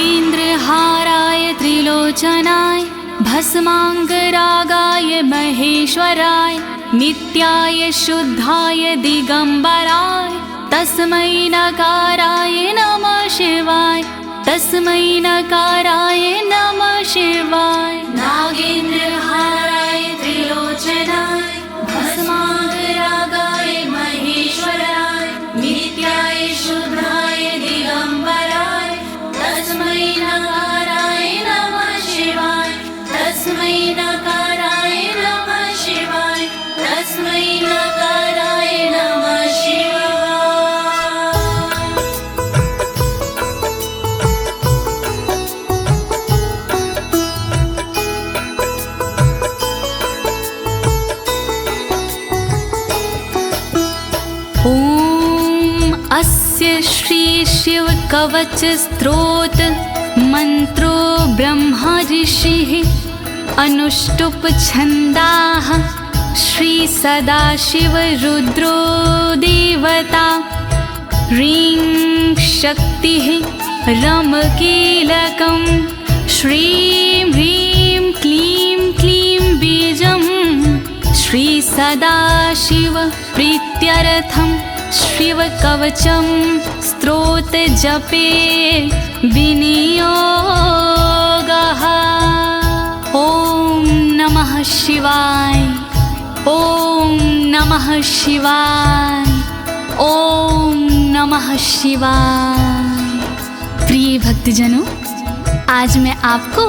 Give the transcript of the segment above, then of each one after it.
नागेन्द्रहाराय त्रिलोचनाय भस्माङ्गरागाय महेश्वराय नित्याय शुद्धाय दिगंबराय तस्मै नकाराय नमः शिवाय तस्मै नकाराय नमः शिवाय। नागेन्द्रहाराय त्रिलोचनाय भस्माङ्गरागाय महेश्वराय नित्याय शुद्धाय दिगंबराय तस्मै नकाराय नमः शिवाय तस्मै नकाराय नमः शिवाय तस्मै नकाराय नमः शिवाय। अस्य श्री शिव कवच स्तोत्र मंत्रो ब्रह्मा ऋषिः अनुष्टुप छंदाः श्री सदाशिव रुद्रो देवता ह्रीं शक्तिः रम कीलकं श्रीं ह्रीं क्लीं क्लीं बीजं श्री सदाशिव प्रीत्यर्थं शिव कवचम स्तोत्र जपे विनियोगः। ओम नमः शिवाय ओम नमः शिवाय ओम नमः शिवाय। प्रिय भक्तजनों, आज मैं आपको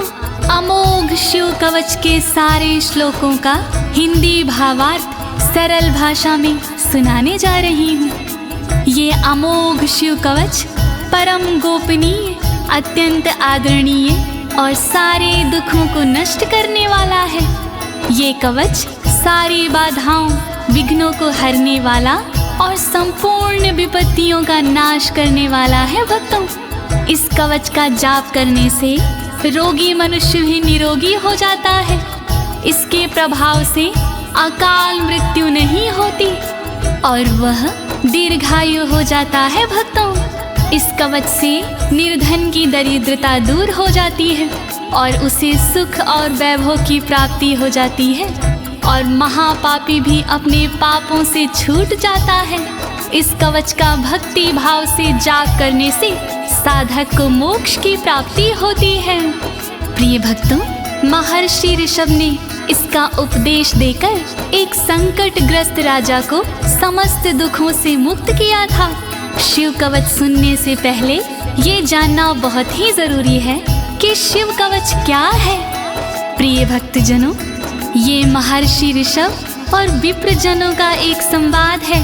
अमोघ शिव कवच के सारे श्लोकों का हिंदी भावार्थ सरल भाषा में सुनाने जा रही हूँ। ये अमोघ शिव कवच परम गोपनीय, अत्यंत आदरणीय और सारे दुखों को नष्ट करने वाला है। ये कवच सारी बाधाओं, विघ्नों को हरने वाला और संपूर्ण विपत्तियों का नाश करने वाला है। भक्तों, इस कवच का जाप करने से रोगी मनुष्य भी निरोगी हो जाता है। इसके प्रभाव से अकाल मृत्यु नहीं होती और वह दीर्घायु हो जाता है। भक्तों, इस कवच से निर्धन की दरिद्रता दूर हो जाती है और उसे सुख और वैभव की प्राप्ति हो जाती है और महापापी भी अपने पापों से छूट जाता है। इस कवच का भक्ति भाव से जाप करने से साधक को मोक्ष की प्राप्ति होती है। प्रिय भक्तों, महर्षि ऋषभ ने इसका उपदेश देकर एक संकटग्रस्त राजा को समस्त दुखों से मुक्त किया था। शिव कवच सुनने से पहले ये जानना बहुत ही जरूरी है कि शिव कवच क्या है। प्रिय भक्तजनों, ये महर्षि ऋषभ और विप्रजनों का एक संवाद है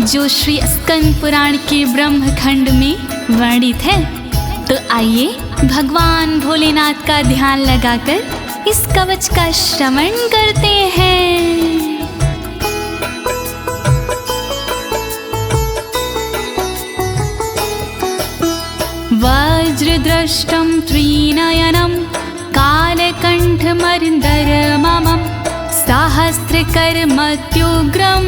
जो श्री स्कंद पुराण के ब्रह्मखंड में वर्णित है। तो आइए भगवान भोलेनाथ का ध्यान लगाकर इस कवच का श्रवण करते हैं। वज्रदृष्टं त्रिनयनं कालकण्ठमर्दरममं सहस्रकर्मत्युग्रं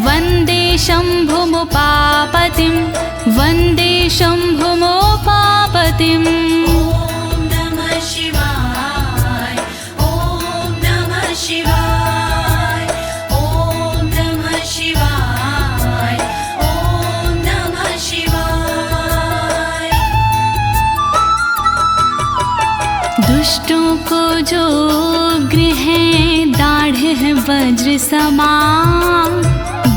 वन्दे शम्भुमुपापतिं वन्दे शम्भुमुपापतिम्। दुष्टों को जो उग्र है दाढ़ है वज्र समान,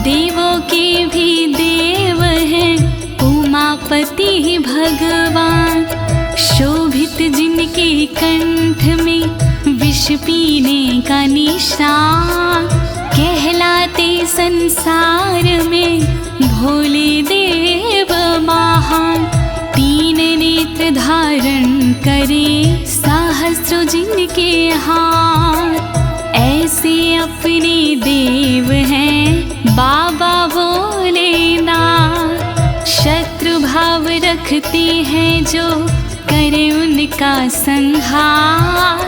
देवों के भी देव है उमापति भगवान। शोभित जिनके कंठ में विष पीने का निशान, कहलाते संसार में भोले देव महान। तीन नेत्र धारण करे सहस्रों जिनके हाथ, ऐसे अपने देव हैं बाबा भोलेनाथ। शत्रु भाव रखते हैं जो करे उनका संहार,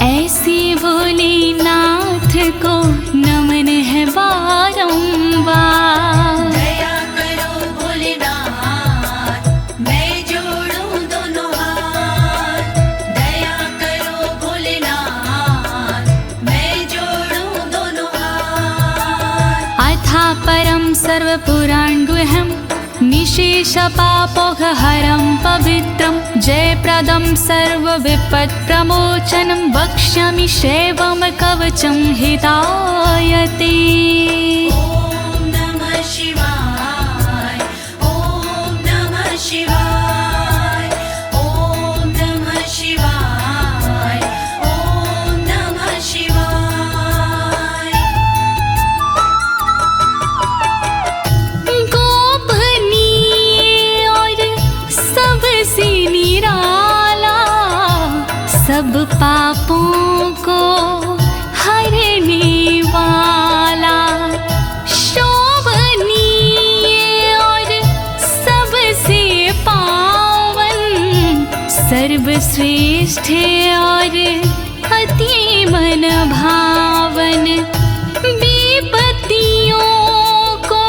ऐसे भोलेनाथ को नमन है बारंबार। दया करो भोलेनाथ, मैं जोड़ूं दोनों हाथ, परं सर्वपुराणगुह्यं निशेषपापोघहरं पवित्रं जयप्रदं सर्वविपत्प्रमोचनं वक्ष्यामि शैवं कवचं हितायते। ॐ नमः शिवाय, ॐ नमः शिवाय, ॐ नमः शिवाय, ॐ नमः शिवाय। गोपनीय और सबसे निराला, सब पापों को हरने वाला, शोभनीय और सबसे पावन, सर्वश्रेष्ठ और अति मन भावन, विपत्तियों को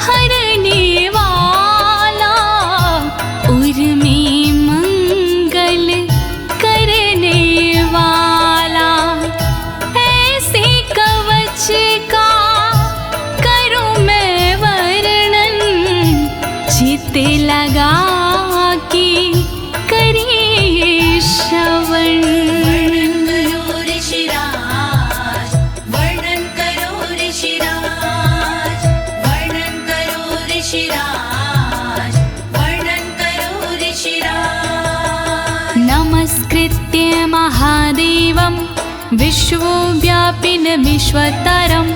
हरने वाला, उर में मंगल करने वाला, ऐसे कवच का करूं मैं वर्णन, चित्त लगा के करिए श्रवण। वर्णन करो ऋषिराज, वर्णन करो ऋषिराज, वर्णन करो ऋषिराज, वर्णन करो ऋषिराज। नमस्कृत्य महादेवं विश्वव्यापिनमीश्वरं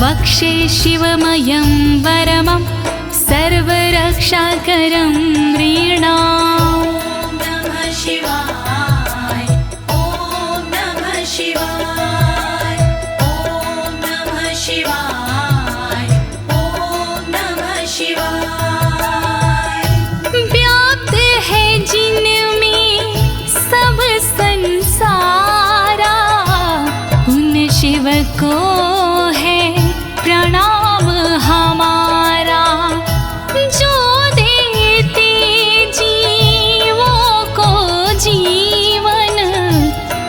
वक्षे शिवमयं वरमं सर्वरक्षाकरं नृणाम्। ॐ नमः शिवाय, ॐ नमः शिवाय, ॐ नमः शिवाय, ॐ नमः शिवाय। व्याप्त है जिनमें सब संसारा, उन शिव को है प्रणाम हमारा, जो देते जीवों को जीवन,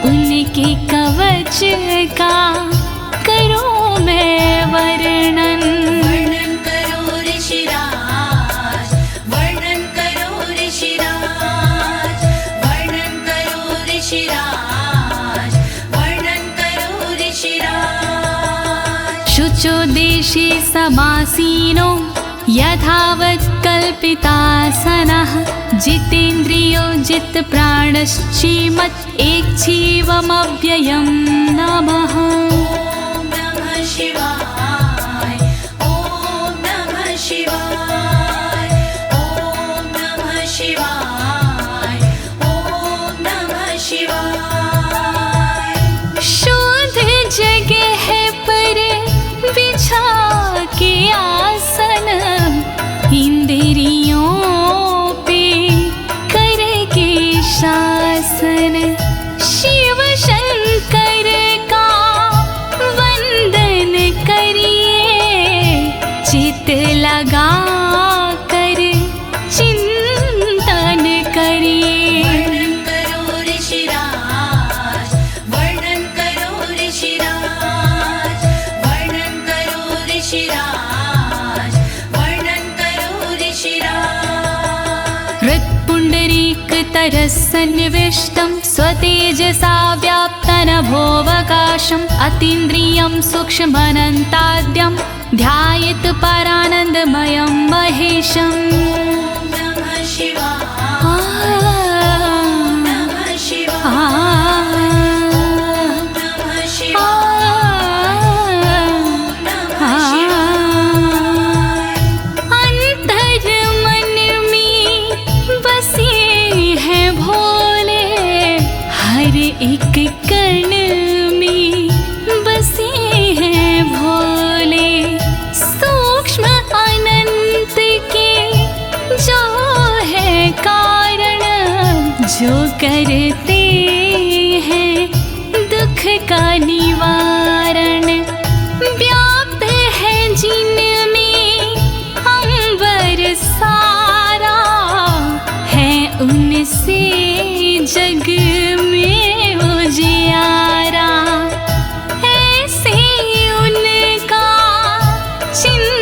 उनके कवच का करूं मैं वर्णन। वर्णन करो ऋषिराज, वर्णन करो ऋषिराज, वर्णन करो ऋषिराज, वर्णन करो ऋषिराज। शुचो देशे समासीनो यथावत् कल्पितासनः, जितेन्द्रियो जितप्राणश्चेमत् एकजीवमव्ययं नमः। ॐ नमः शिवाय, ॐ नमः शिवाय, ॐ नमः शिवाय, ॐ नमः शिवाय। शुद्ध जगह पर बिछा के आसन, इंद्रियों पे करके शासन, शिव शंकर का वंदन करिए, चित लगा कर चिंतन करिए। वर्णन करो ऋषिराज, वर्णन करो ऋषिराज, वर्णन करो ऋषिराज, वर्णन करो ऋषिराज। हृत्पुण्डरीकतरसन्निविष्टं स्वतेजसा व्याप्तनभोऽवकाशम्, अतीन्द्रियं सूक्ष्ममनन्ताद्यं ध्यायेत् परानन्दमयं महेशम्। ॐ नमः शिवाय, नमः शिवाय, नमः शिवाय, नमः शिवाय। अंतर मन में बसे हैं भोले, हर एक कण में बसे हैं भोले, सूक्ष्म अनंत के जो है कारण, जो करते हैं दुख का निवारण, व्याप्त है जिनमें अंबर सारा, है उनसे जग में उजियारा, ऐसे उनका चिंतन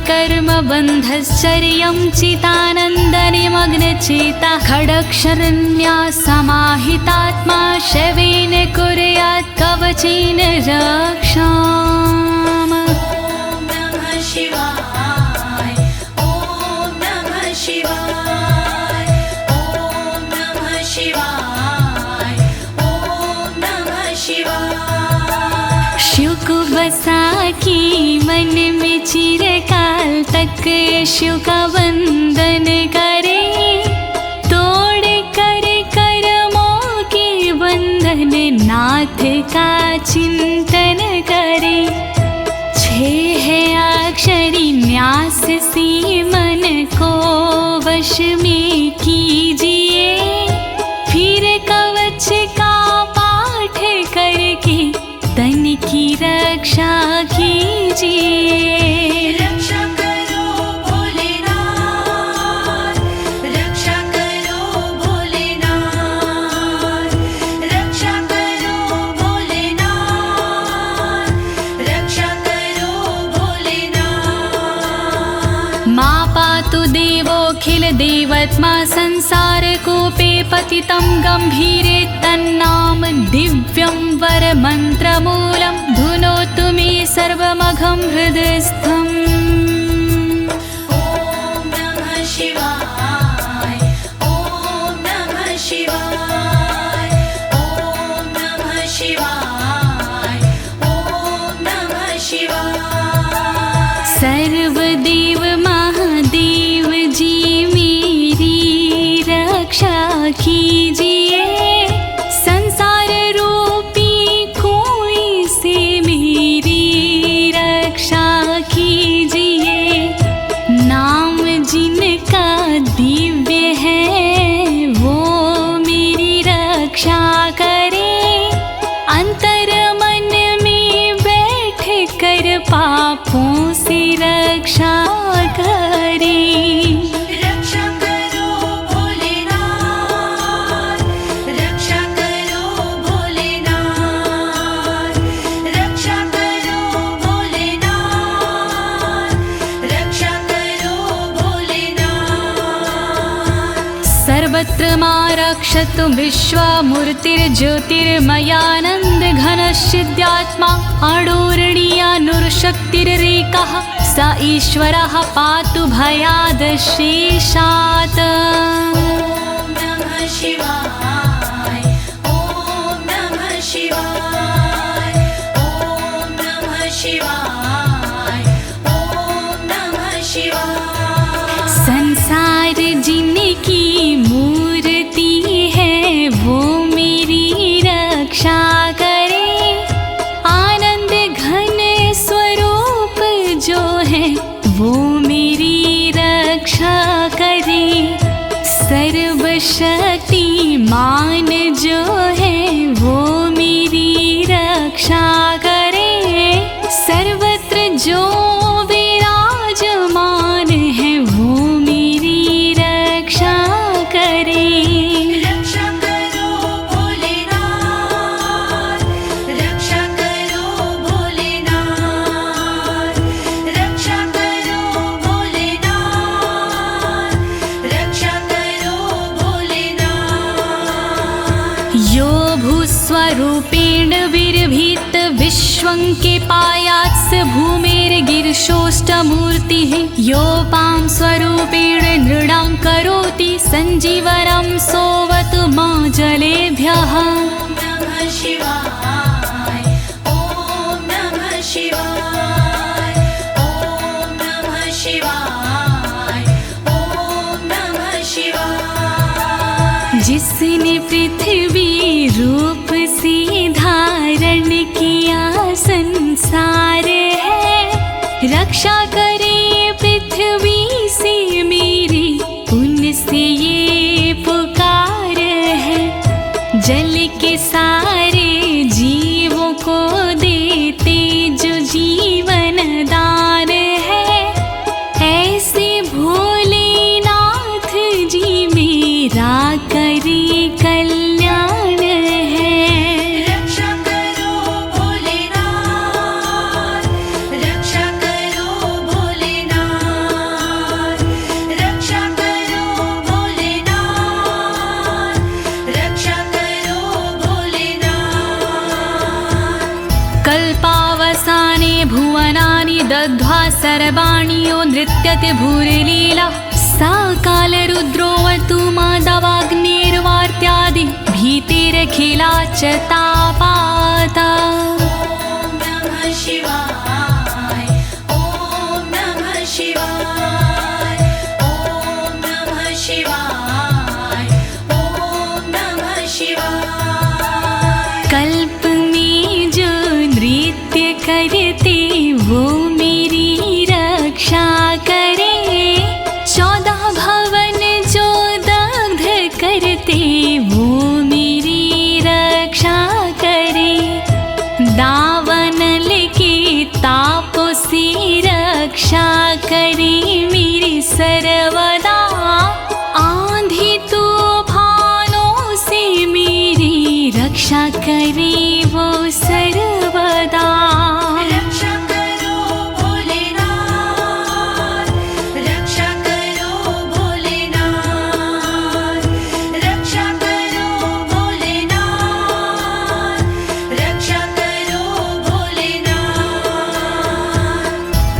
कर्मबन्धश्चर्यं चितानन्दनिमग्नचेता खडक्षरण्या समाहितात्मा शवेन कुर्यात् कवचेन रक्षाम्। ॐ नमः शिवाय ॐ नमः शिवाय ॐ नमः शिवाय ॐ नमः शिवाय। शिव को बसा की मन में चिरकाल तक शिव का वंदन करे, तोड़ कर कर्मों के बंधन नाथ का चिंतन करे। छह अक्षरी न्यास सी मन को वश में कीजिए, फिर कवच का पाठ करके तन की रक्षा कीजिए। रक्षा करो भोलेनाथ, रक्षा करो भोलेनाथ, रक्षा करो भोलेनाथ, रक्षा करो भोलेनाथ। मां पातु देवोऽखिल देवत्मा संसार कूपे पतितं गंभीरे तन्नाम दिव्यं वरमन्त्रमूलं धुनोतु मे सर्वमघं हृदयस्थम्। ॐ नमः शिवाय ॐ नमः शिवाय ॐ नमः शिवाय ॐ नमः शिवाय। सर्वदेव महादेव जी मेरी रक्षा कीजिए, संसार रूपी कोई से मेरी रक्षा कीजिए। नाम जिनका दिव्य है वो मेरी रक्षा करे, अंतर मन में बैठ कर पापों से रक्षा करे। रक्षा करो भोलेनाथ, रक्षा करो भोलेनाथ, रक्षा करो भोलेनाथ, रक्षा करो भोलेनाथ। सर्वत्र मां रक्षतु विश्वमूर्तिर्ज्योतिर्मयानन्द घनश्चिद्यात्मा अडोरणीयानुर्शक्तिरेकः स ईश्वरः पातु भयादशेषात्। ॐ नमः शिवाय ॐ नमः शिवाय ॐ नमः शिवाय ॐ नमः शिवाय। संसार जिनकी मूर्ति है वो मेरी रक्षा करे, आनंद घन स्वरूप जो है वो मेरी रक्षा करे। सर्वशक्तिमान जो है वो मेरी रक्षा करे, सर्वत्र जो विराजमान है वो मेरी रक्षा करे। रक्षा करो भोलेनाथ, रक्षा करो भोलेनाथ, रक्षा करो भोलेनाथ, रक्षा करो भोलेनाथ। यो भूस्वरूपेण विर्भीत विश्वं के पायात् स भूमेर्गिरिशोष्टमूर्तिः, योपां स्वरूपेण नृणां करोति सञ्जीवनं सोऽवतु मां जलेभ्यः। ॐ नमः शिवाय ॐ नमः शिवाय ॐ नमः शिवाय ॐ नमः शिवाय। जिसने पृथ्वी रूप से धारण किया संसार है, रक्षा करे पृथ्वी से मेरी उनसे ये पुकार है। जल के सारे जीवों को देते जो जीवन दान है, ऐसे भोलेनाथ जी मेरा करे कल्याण है। रक्षा करो भोलेनाथ, रक्षा करो भोलेनाथ, सर्वाणि नृत्यते भूरिलीला सा कालरुद्रोऽवतु माधवाग्निर्वार्त्यादि भीतिरखिला च तापाता। ॐ नमः शिवाय ॐ नमः शिवाय ॐ नमः शिवाय ॐ नमः शिवाय। कल्प में जो नृत्य करते वो मेरी रक्षा करे, 14 भवन जो दग्ध करते वो मेरी रक्षा करे। दावानल के तापों से रक्षा करे मेरी सर्वदा, आंधी तूफानों से मेरी रक्षा करे वो सर्वदा। रक्षा करो भोलेनाथ, रक्षा करो भोलेनाथ, रक्षा करो भोलेनाथ, रक्षा करो भोलेनाथ।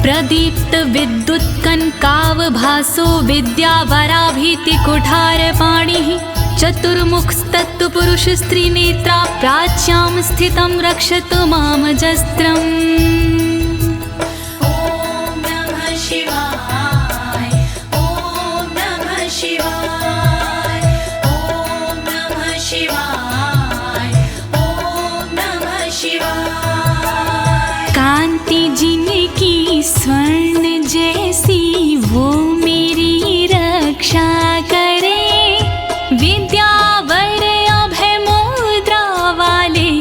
प्रदीप्त विद्युत कनकावभासो विद्यावराभीति कुठारपाणिः, चतुर्मुखस्तत्पुरुष स्त्रीनेत्रा प्राच्यां स्थितं रक्षतु मामजस्त्रम्। ॐ नमः शिवाय ॐ नमः शिवाय ॐ नमः शिवाय ॐ नमः शिवाय। कांति जिनकी स्वर्ण जैसी वो मेरी रक्षा करे, विद्यावर अभय मुद्रा वाले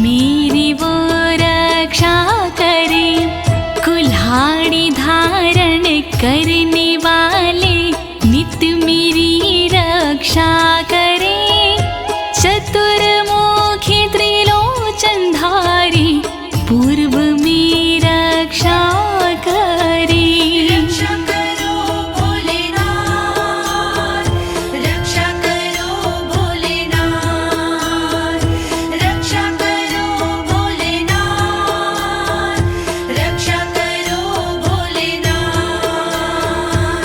मेरी वो रक्षा करे। कुल्हाड़ी धारण करने वाले नित्य मेरी रक्षा करे। चतुर्मुखी त्रिलोचनधारी पूर्व में रक्षा करे। रक्षा करो भोलेनाथ, रक्षा करो भोलेनाथ, रक्षा करो भोलेनाथ, रक्षा करो भोलेनाथ।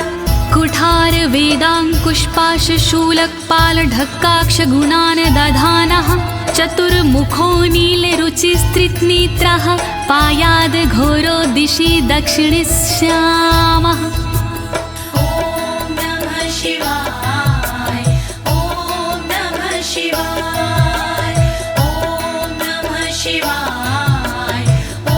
कुठार वेदांकुशपाश शूलकपाल ढक्काक्ष गुणान् दधानः, चतुर्मुखो नीलरुचिस्त्रिनेत्रः पायाद् घोरो दिशि दक्षिणश्यामः। ॐ नमः शिवाय ॐ नमः शिवाय ॐ नमः शिवाय ॐ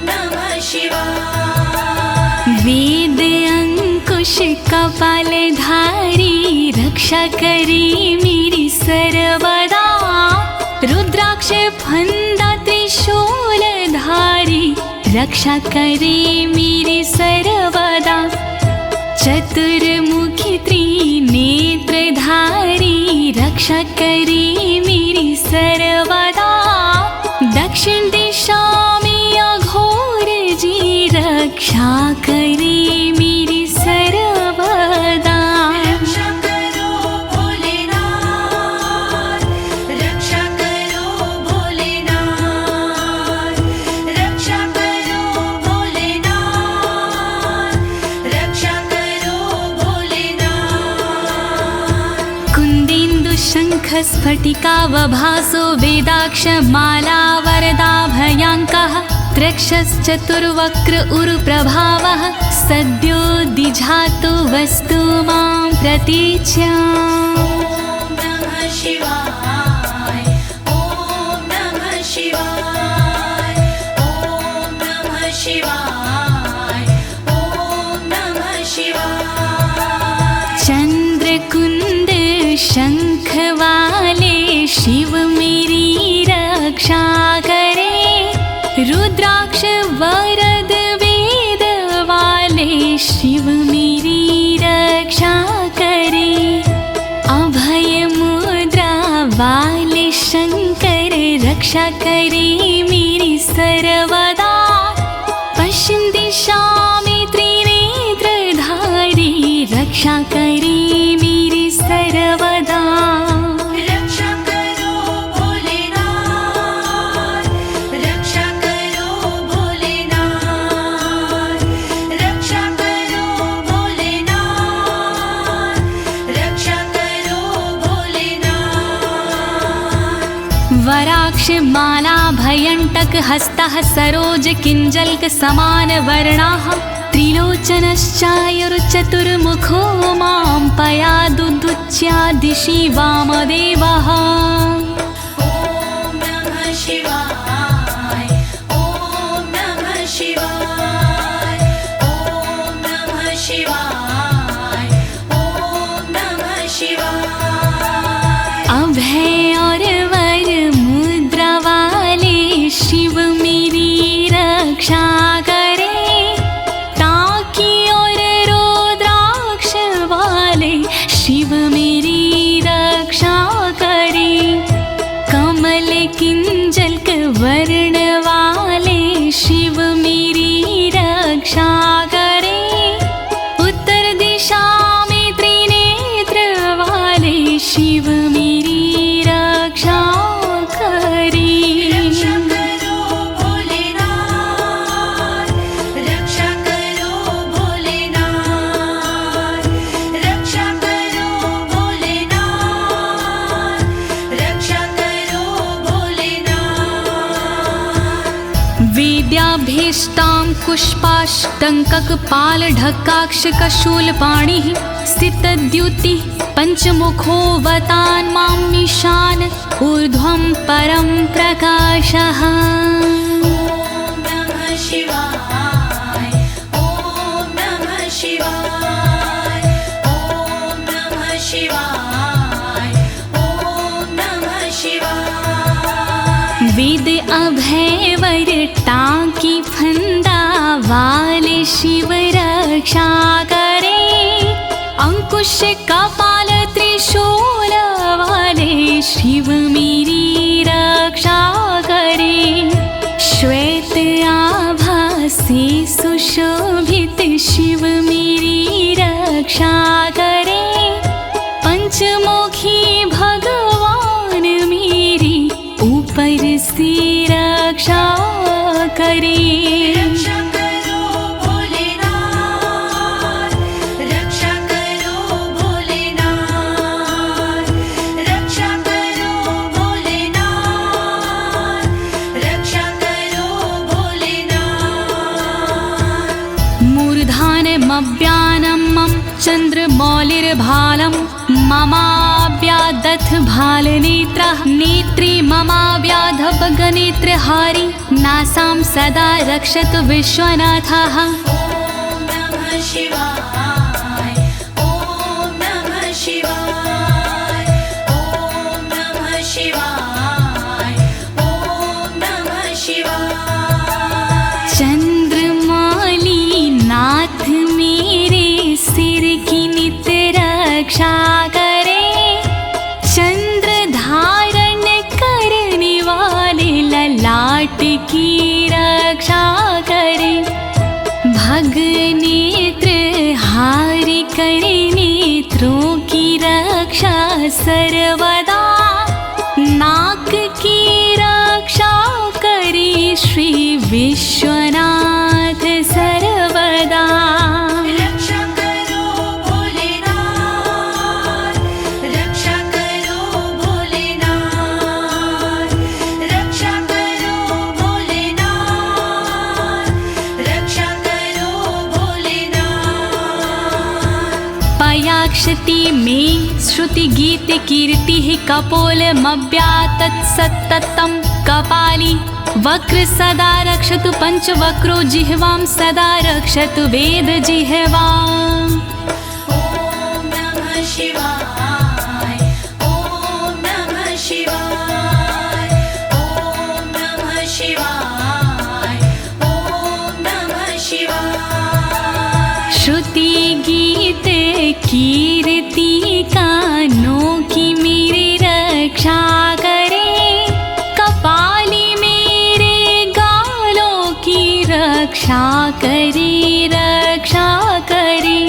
नमः शिवाय। वेद अंकुश कपालधारी रक्षा करे मेरी सर्वदा, रुद्राक्ष फंदा त्रिशूलधारी रक्षा करे मेरी सर्वदा। चतुर्मुखी त्रिनेत्रधारी रक्षा करे मेरी सर्वदा। दक्षिण दिशा में अघोर जी रक्षा करे मेरी सर्वदा। रक्षा करो भोलेनाथ, रक्षा करो भोलेनाथ, रक्षा करो भोलेनाथ, रक्षा करो भोलेनाथ। कुन्देन्दु शङ्ख स्फटिकावभासो वेदाक्ष माला वरदाभयाङ्कः, त्रक्षश्चतुर्वक्र उरुप्रभावः सद्यो दिझातु वस्तु मां प्रतीच्याम्। ॐ नमः शिवाय ॐ नमः शिवाय ॐ नमः शिवाय ॐ नमः शिवाय। चंद्रकुंद शंख वाले शिव मेरी रक्षा करे, रुद्राक्ष वरद वेद वाले शिव मेरी रक्षा करे। अभय मुद्रा वाले शंकर रक्षा करे मेरी सर्वदा। पश्चिम दिशा में त्रिनेत्रधारी रक्षा करे मेरी सर्वदा। रक्षा करो भोलेनाथ, रक्षा करो भोलेनाथ, रुद्राक्ष माला भयंटक हस्तः सरोज किंजल्क समान वर्णाः त्रिलोचनश्चायुर्चतुर्मुखो मां पयादुदुच्या दिशि वामदेवः। ॐ नमः शिवाय ॐ नमः शिवाय ॐ नमः शिवाय ॐ नमः शिवाय। अभय और वर मुद्रा वाले शिव मेरी रक्षा करे, ताकि और रुद्राक्ष वाले शिव मेरी रक्षा करे। कमल किंजल्क वर्ण वाले शिव मेरी रक्षा करे। उत्तर दिशा में त्रिनेत्र वाले शिव मेरी रक्षा करे। रक्षा करो भोलेनाथ, रक्षा करो भोलेनाथ, रक्षा करो भोलेनाथ, रक्षा करो भोलेनाथ। वेद्याभीष्टां पुष्पाष्टङ्ककपालढक्काक्षकशूलपाणिः स्थितद्युतिः पञ्चमुखोऽवतान् मामीशान ऊर्ध्वं परं प्रकाशः। ॐ नमः शिवाय ॐ नमः शिवाय ॐ नमः शिवाय ॐ नमः शिवाय। वेद अभय वर टांकी फंदा वाले शिव रक्षा करे। अंकुश कपाल त्रिशूल वाले शिव मेरी रक्षा करे। श्वेत आभा से सुशोभित शिव मेरी रक्षा करे। पंचमुखी भगवान मेरी ऊपर से रक्षा करे। रक्षा करो भोलेनाथ, रक्षा करो भोलेनाथ, रक्षा करो भोलेनाथ, रक्षा करो भोलेनाथ। मूर्धानमव्यानं मम चन्द्रमौलिर्भालं ममाव्यादथ भालनेत्रः नेत्री ममाव्याधपगनेत्रहारी नासां सदा रक्षतु विश्वनाथः। ॐ नमः शिवाय ॐ नमः शिवाय ॐ नमः शिवाय ॐ नमः शिवाय। चंद्रमौली नाथ मेरे सिर की नित रक्षा करे। चंद्र धारण करने वाले ललाट की रक्षा करे। भग नेत्र हारि करे नेत्रों की रक्षा सर्वदा। नाक की रक्षा करे श्री विश्वनाथ सर्वदा। रक्षा करो भोलेनाथ, रक्षा करो भोलेनाथ, रक्षा करो भोलेनाथ, रक्षा करो भोलेनाथ। पयाक्षति में श्रुति गीत कीर्ति कपोलमव्यातत् सत्ततं कपाली वक्र सदा रक्षतु पंचवक्रो जिह्वां सदा रक्षतु वेद जिह्वाम्। ॐ नमः शिवाय ॐ नमः शिवाय ॐ नमः शिवाय ॐ नमः शिवाय। श्रुति गीत कीर्ति कानों की मेरी रक्षा करे। कपाली मेरे गालों की रक्षा करे रक्षा करे।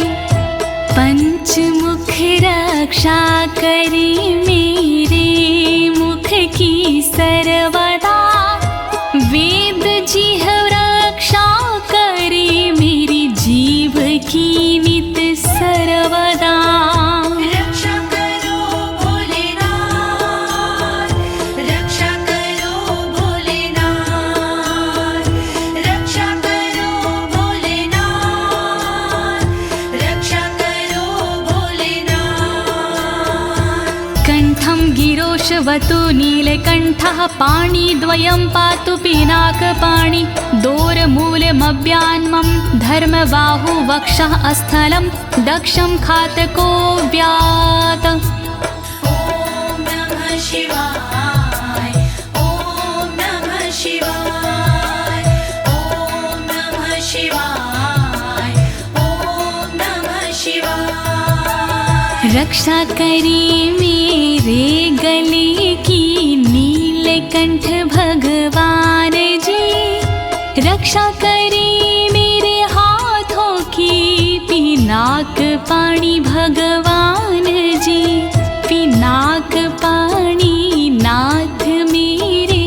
पंचमुख रक्षा करे मेरे मुख की सर्वदा। वेद जिह्व रक्षा करे मेरी जीव की नित सर्वदा। रक्षा करो भोलेनाथ, रक्षा करो कण्ठं गिरोशवतु नीलकण्ठः पाणिद्वयं पातु पिनाकपाणि दोरमूलमव्यान्मं धर्मबाहु वक्षः अस्थलं दक्षं खातको व्यात्। ॐ नमः शिवाय ॐ नमः शिवाय ॐ नमः शिवाय ॐ नमः शिवाय। रक्षा करी मेरे गले की नीलकंठ भगवान जी, रक्षा करी मेरे हाथों की पिनाक पाणी भगवान जी, पिनाक पाणी नाथ मेरे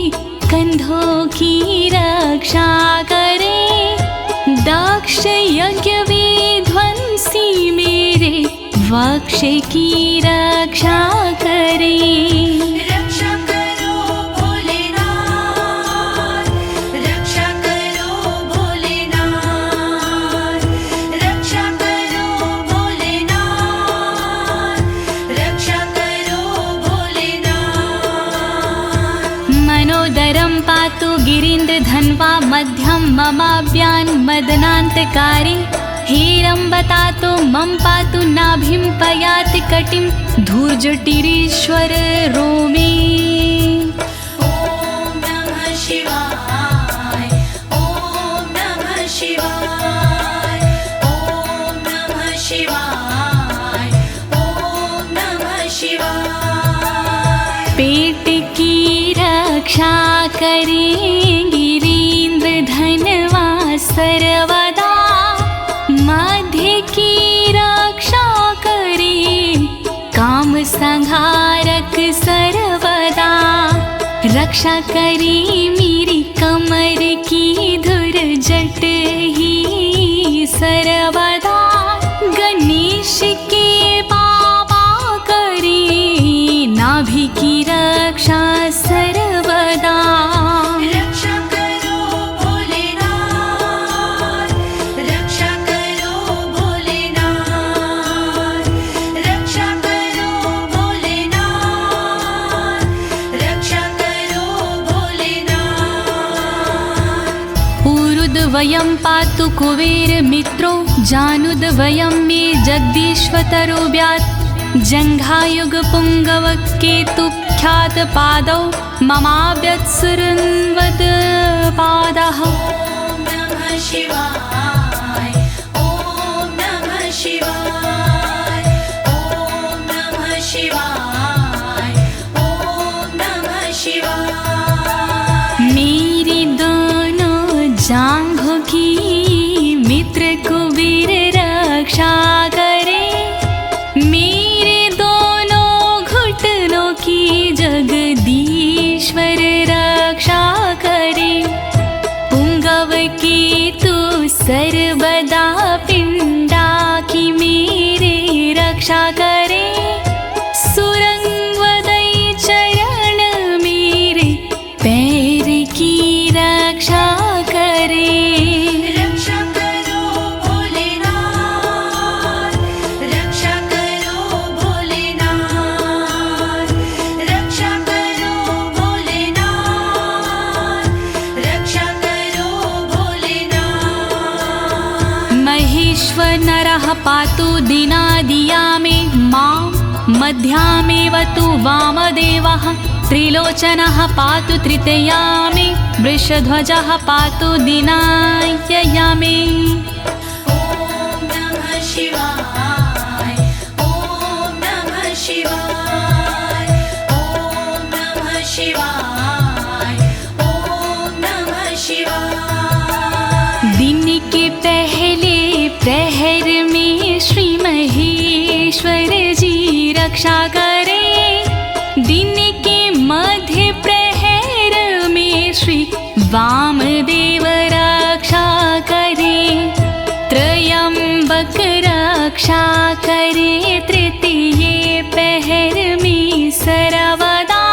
कंधों की रक्षा करे, दक्ष यज्ञ विध्वंसी मेरे वक्ष की रक्षा करे। रक्षा करो भोलेनाथ, रक्षा करो भोलेनाथ, रक्षा करो भोलेनाथ, रक्षा करो भोलेनाथ। मनोदरं पातु गिरीन्द्रधन्वा मध्यं ममाव्यान् मदनान्तकारी, हेरम्बतातो मम पातु नाभिं पयाति कटिं धूर्जटिरीश्वर रोमे। ॐ नमः शिवाय ॐ नमः शिवाय ॐ नमः शिवाय ॐ नमः शिवाय। पेट की रक्षा करें गिरीन्द्रधनवा सर्वदा, मध्य की रक्षा करें काम संहारक सर्वदा, रक्षा करें मेरी कमर की धुरजट ही सर्वदा, गणेश के बाबा करें नाभि की रक्षा सर्वदा। रक्षा करो भोलेनाथ, रक्षा करो भोलेनाथ, रक्षा करो भोलेनाथ, रक्षा करो भोलेनाथ। ऊरुद्वयं पातु कुबेर मित्रो, जानुद्वयं मे जगदीश्वतरो व्यात्, जङ्घायुग पुङ्गव केतुख्यात पादौ ममाव्यत्सुरन्वद पादः। ॐ नमः शिवाय ॐ नमः शिवाय ॐ नमः शिवाय ॐ नमः शिवाय। मेरी दोनों जांघों की मित्र कुबेर रक्षा करे, मेरे दोनों घुटनों की जगदीश्वर रक्षा करे, पुंगव की तू सर्वदा पिंडा की मेरे रक्षा करे, सुरंगवदई चरण मेरे पैर की रक्षा करे। रक्षा करो भोलेनाथ, रक्षा करो भोलेनाथ, रक्षा करो भोलेनाथ, रक्षा करो भोलेनाथ। महेश्वर नरः पातु दिनादिया मे मां, मध्यामेवतु वामदेवः, त्रिलोचनः पातु तृतीया मे, वृषध्वजः पातु दिनायया मे। ॐ नमः शिवाय ॐ नमः शिवाय ॐ नमः शिवाय ॐ नमः शिवाय। दिन के पहले प्रहर में श्री महेश्वर जी रक्षा करे, दिन के मध्य प्रहर में श्री वामदेव रक्षा करे, त्रयंबक रक्षा करे, तृतीय पहर में सर्वदा,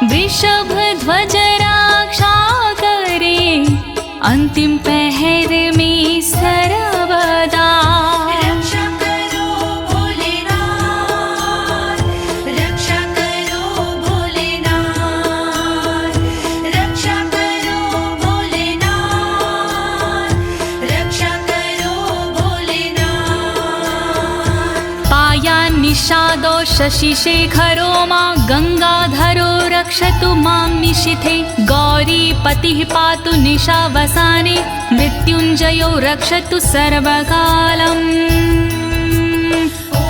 वृषभ ध्वज रक्षा करे, अंतिम पहर में सर्वदा। रक्षा करो भोलेनाथ, रक्षा निषादो शशिशेखरो मां गङ्गाधरो रक्षतु मां निशिथे गौरीपतिः पातु निशावसाने मृत्युञ्जयो रक्षतु सर्वकालम् ॐ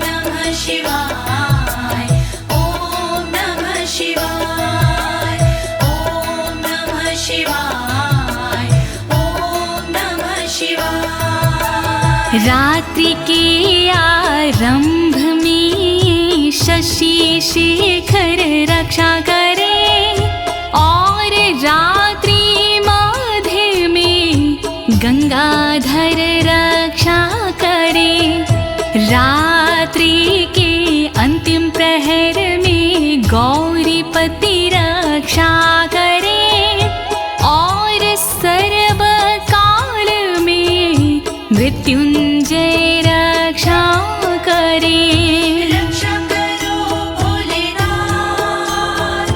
नमः शिवाय ॐ नमः शिवाय ॐ नमः शिवाय ॐ नमः शिवाय। रात्रि के आरंभ में शशि शेखर रक्षा करे और रात्रि मध्य में गंगाधर रक्षा करे। रात्रि के अंतिम प्रहर में गौरीपति रक्षा करे और सर्वकाल में मृत्युंजय रक्षा करे। रक्षा करो भोलेनाथ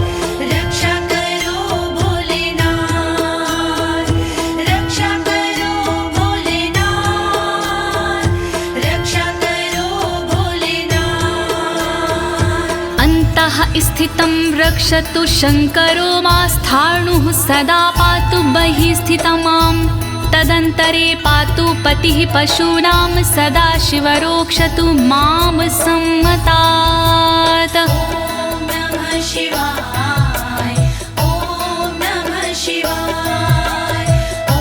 रक्षा करो भोलेनाथ रक्षा करो भोलेनाथ रक्षा करो भोलेनाथ। अन्तः स्थितं रक्षतु शङ्करो मास्थाणुः सदा पातु बहिः स्थितं माम् तदन्तरे पातु पतिः पशूनां सदा शिवरोक्षतु मां सम्मतात्। ॐ नमः शिवाय ॐ नमः शिवाय ॐ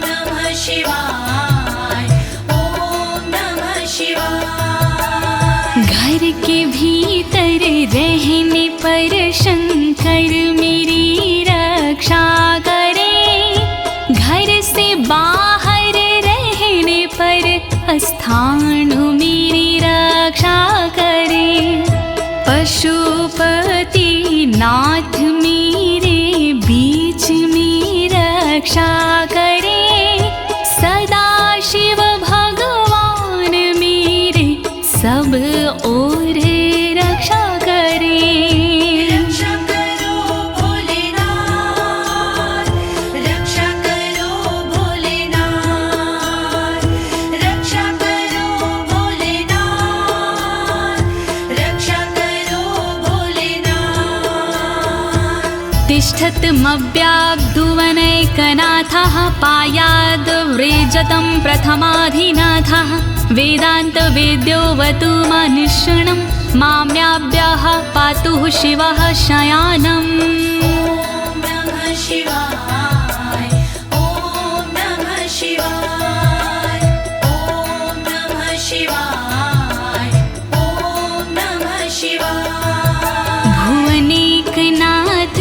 नमः शिवाय ॐ नमः शिवाय। घर के भीतर रहने पर शंकर मेरी रक्षा करे घर से बाहर रहने पर स्थान मेरी रक्षा करे। पशुपति नाथ मेरे बीच में रक्षा करे सदा शिव भगवान मेरे सब ओर रक्षा करे। रक्षा करो भोलेनाथ रक्षा करो भोलेनाथ रक्षा करो भोलेनाथ रक्षा करो भोलेनाथ। तिष्ठतमव्याब्धुवनैकनाथः पायाद्व्रेजतं प्रथमाधिनाथः वेदान्तवेद्योऽवतु मनुष्यणं माम्याभ्यः पातु शिवः शयानम्। ॐ नमः शिवाय ॐ नमः शिवाय ॐ नमः शिवाय ॐ नमः शिवाय। भुवनेकनाथ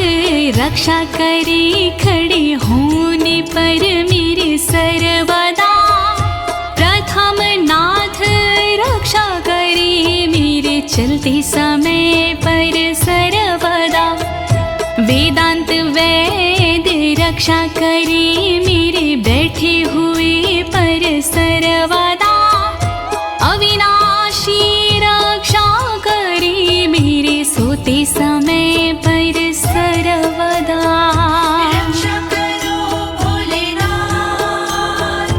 रक्षा करे खड़े होने पर मेरे सर्वदा प्रथम नाथ रक्षा करे मेरे चलते समय पर सर्वदा। वेदांत वैद्य रक्षा करे मेरे बैठे हुए पर सर्वदा। अविनाशी रक्षा करे मेरे सोते समय पर सर्वदा। रक्षा करो भोलेनाथ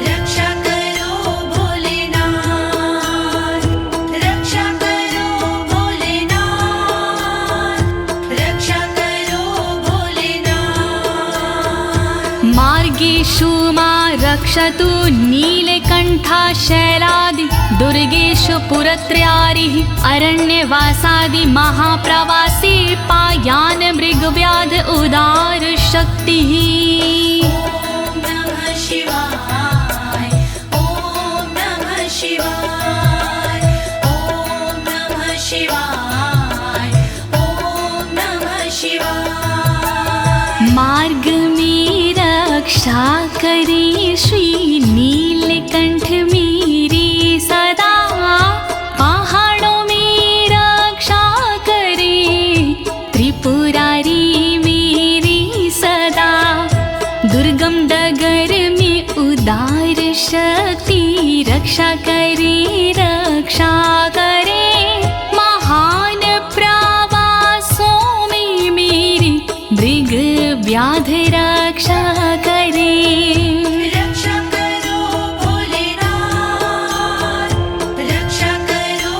रक्षा करो भोलेनाथ रक्षा करो भोलेनाथ रक्षा करो भोलेनाथ। मार्गेषु मां रक्षतु नीलकण्ठा शैलादि दुर्गेषु पुरत्रयारिः अरण्यवासादि महाप्रवासी पायान् मृगव्याध उदार शक्तिः। ॐ नमः शिवाय ॐ नमः शिवाय ॐ नमः शिवाय ॐ नमः शिवाय। मार्ग में रक्षा करे श्री नीलकंठ मेरी सदा। पहाड़ों में रक्षा करे त्रिपुरारी मेरी सदा। दुर्गम डगर में उदार शक्ति रक्षा करे महान प्रवासों में मेरी मृग व्याध रक्षा करे। रक्षा करो भोलेनाथ रक्षा करो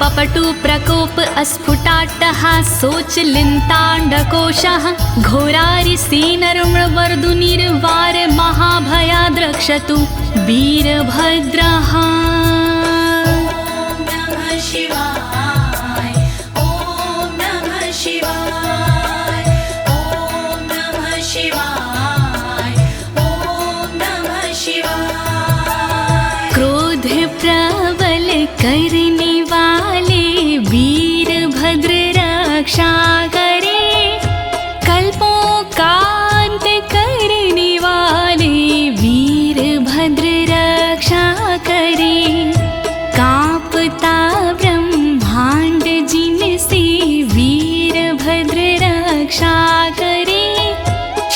पपटु प्रकोप अस्फुटाट्टहासोच लिन्ताण्डकोशः घोरारिसेनर्मवर्दुनिर्वार महाभयाद्रक्षतु वीरभद्रः। शिवाय ॐ नमः शिवाय ॐ नमः शिवाय ॐ नमः शिवाय। क्रोध प्रबल करने वाले वीरभद्र रक्षा करे, कल्पों का अंत करने वाले वीरभद्र रक्षा करे। कांपता ब्रह्मांड जिनसे वीरभद्र रक्षा करे,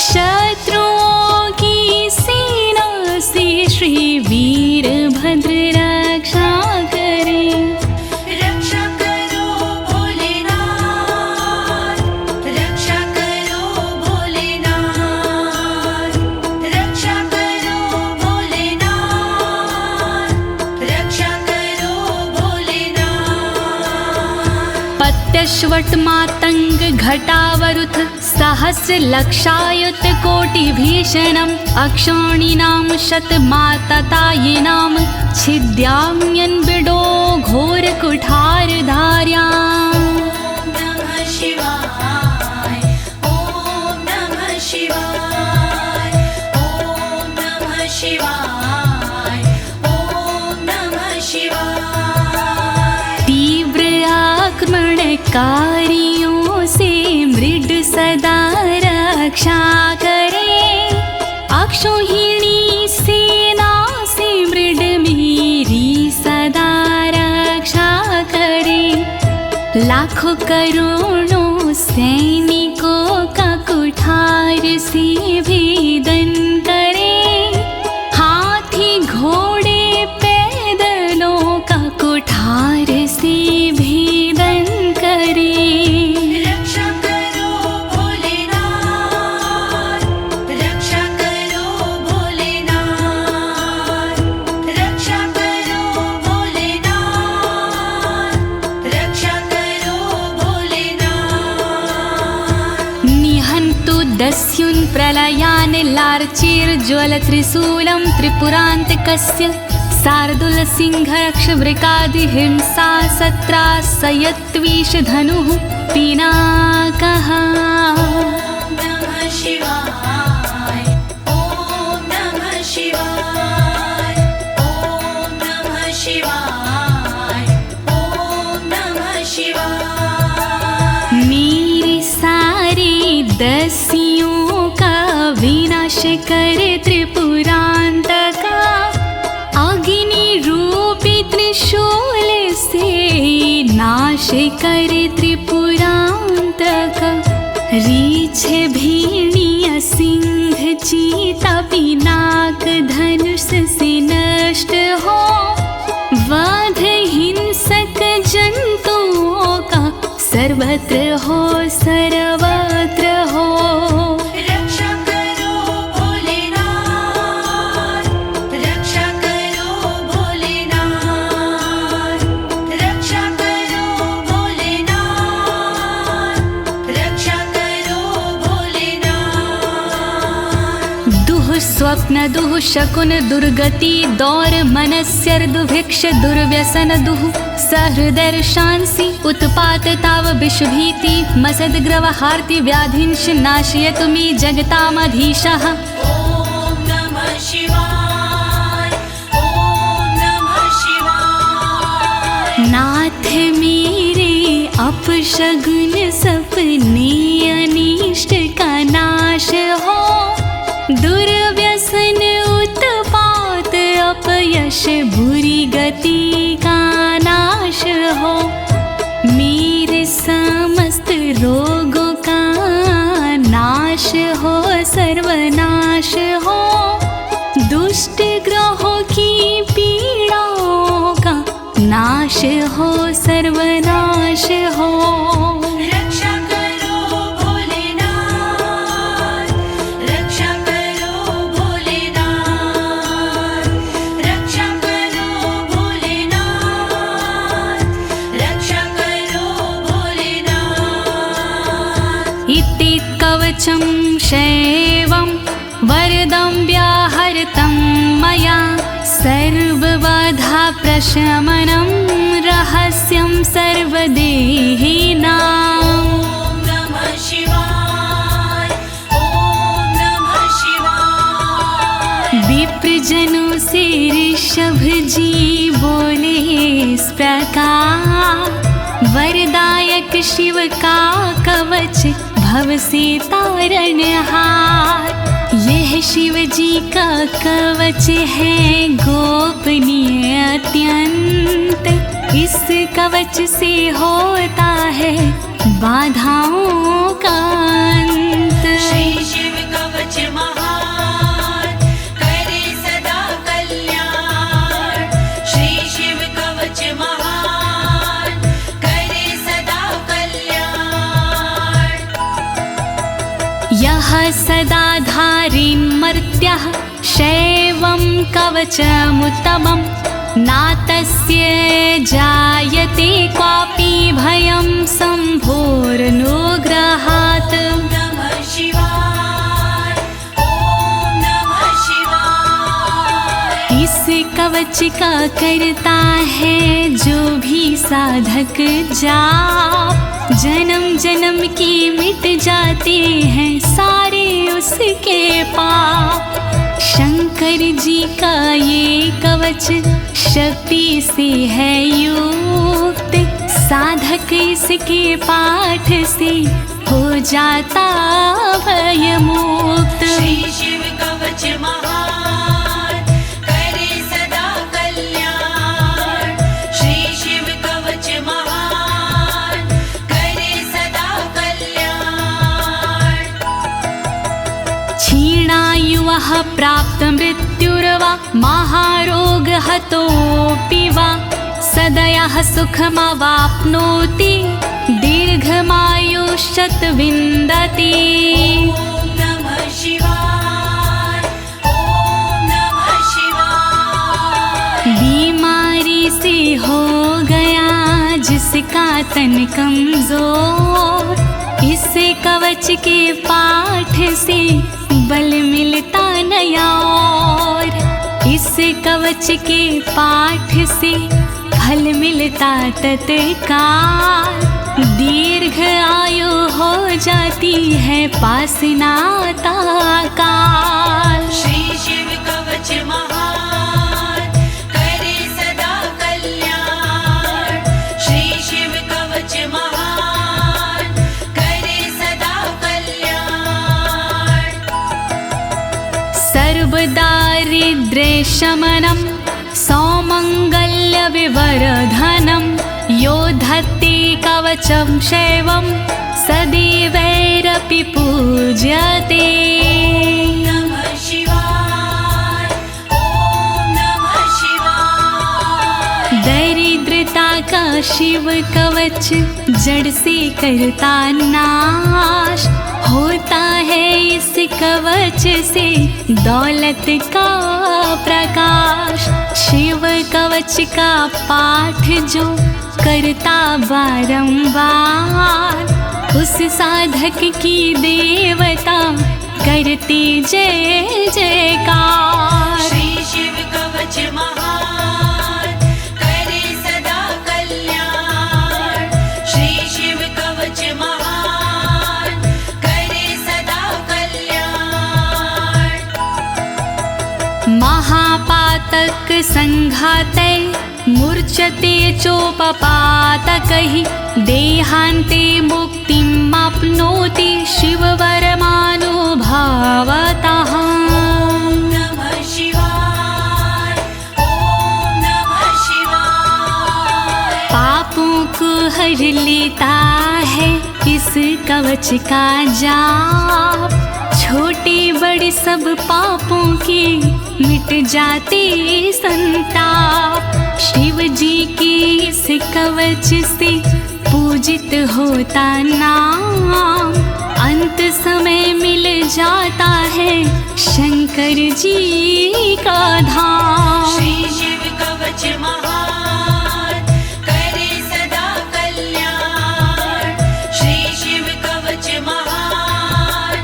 शत्रुओं की सेना से श्री वीरभद्र रक्षा करे। रक्षा करो भोलेनाथ, रक्षा करो भोलेनाथ, रक्षा करो भोलेनाथ, रक्षा करो भोलेनाथ। पत्यश्वट मातंग घटावरुथ सहस्र लक्षायुत कोटि भीषणम् अक्षौणीनां शतमाततायिनां छिद्याम्यन् बिडो घोर कुठार धार्याम्। नमः शिवाय ॐ नमः शिवाय ॐ नमः शिवाय ॐ नमः शिवाय। तीव्र आक्रमणकारियों से मृड सदा रक्षा करे, अक्षौहिणी सेना से मृड मेरी सदा रक्षा करे। लाखों करोड़ों सैनिकों का कुठार से भेदन करे, हाथी घोड़े पैदलों का कुठार से भेदन करे। रक्षा करो भोलेनाथ, रक्षा करो भोलेनाथ, रक्षा करो भोलेनाथ, रक्षा करो भोलेनाथ। निहन्तु दस्युन् प्रलयान् लार्चेर्ज्वलत्रिशूलं त्रिपुरान्तकस्य शार्दूलसिंहरक्षवृकादिहिंसा सत्रासयत्विषधनुः पिनाकः। नमः शिवाय ॐ नमः शिवाय ॐ नमः शिवाय ॐ नमः शिवाय। मेरे सारे दस्युओं का विनाश करे त्रिपुरान्तका, अग्नि रूपी त्रिशूल से नाश करे त्रिपुरान्तका। रीछ भेड़िया सिंह चीता पिनाक धनुष से नष्ट हो, वध हिंसक जंतुओं का सर्वत्र हो सर्वत्र हो। रक्षा करो भोलेनाथ, रक्षा करो भोलेनाथ, रक्षा करो भोलेनाथ, रक्षा करो भोलेनाथ। दुः स्वप्न दुः शकुन दुर्गति दौर मनस्यर दुभिक्ष दुर्व्यसन दुः सहृदर्शांसि उत्पात ताव विषभीति मसद्ग्रवहार्ति व्याधिंश नाशयतु मे जगतामधीशः। ॐ नमः शिवाय ॐ नमः शिवाय। नाथ मेरे अपशगुन सपने अनिष्ट का नाश हो, दुर्व्यसन उत्पात अपयश बुरी गति का नाश हो। मेरे समस्त रोगों का नाश हो सर्वनाश हो, दुष्ट ग्रहों की पीड़ाओं का नाश हो सर्वनाश हो। रक्षा करो भोलेनाथ, रक्षा करो भोलेनाथ, रक्षा करो भोलेनाथ, कवचं शैवं वरदं व्याहृतं मया सर्वबाधा प्रशमनं रहस्यं सर्वदेहिनां। नमः शिवाय ॐ नमः शिवाय। विप्रजनों से ऋषभ जी बोले इस प्रकार, वरदायक शिव का कवच भव से तारणहार। यह शिव जी का कवच है गोपनीय अत्यंत, इस कवच से होता है बाधाओं का अंत। श्री शिव कवच महान करे सदा कल्याण। श्री शिव कवच महान करे सदा कल्याण। यः सदा धारिन्मर्त्यः शैवं कवचमुत्तमं, नातस्य जायते क्वापि भयं शम्भोरनुग्रहात्। नमः शिवाय ॐ नमः शिवाय। इस कवच का करता है जो भी साधक जाप, जन्म जन्म के मिट जाते हैं सारे उसके पाप। शंकर जी का ये कवच शक्ति से है युक्त, साधक इसके पाठ से हो जाता भयमुक्त। श्री शिव कवच महान करे सदा कल्याण। श्री शिव कवच महान करे सदा कल्याण। क्षीणायुः प्राप्त मृत्युर्वा महारोगहतोऽपि वा, सदयः सुखमवाप्नोति दीर्घमायुष्यत् विन्दति। ॐ नमः शिवाय ॐ नमः शिवाय। बीमारी से हो गया जिसका तन कमजोर, इस कवच के पाठ से बल मिलता नया और। इस कवच के पाठ से फल मिलता तत्काल, दीर्घ आयु हो जाती है पास नाता काल। श्री शिव कवच महान करे सदा कल्याण। श्री शिव कवच महान करे सदा कल्याण। सर्वदारिद्र्यशमनं सौमङ्गल्यविवर्धनं, यो धत्ते कवचं शैवं सदैवैरपि पूज्यते। नमः शिवाय ॐ नमः शिवाय। दरिद्रता का शिव कवच जड़ से करता नाश, होता है इस कवच से दौलत का प्रकाश। शिव कवच का पाठ जो करता बारंबार, उस साधक की देवता करती जय जयकार। श्री शिव कवच महान करे सदा कल्याण। श्री शिव कवच महान करे सदा कल्याण। महापातक संघाते मूर्छते चोपपातकैः, देहान्ते मुक्तिमाप्नोति शिववरमानुभावतः। नमः शिवाय ॐ नमः शिवाय। पापों को हर लेता है इस कवच का जाप, छोटे बड़े सब पापों के मिट जाते संताप। शिव जी के इस कवच से पूजित होता नाम, अंत समय मिल जाता है शंकर जी का धाम। श्री शिव कवच महान करे सदा कल्याण। श्री शिव कवच महान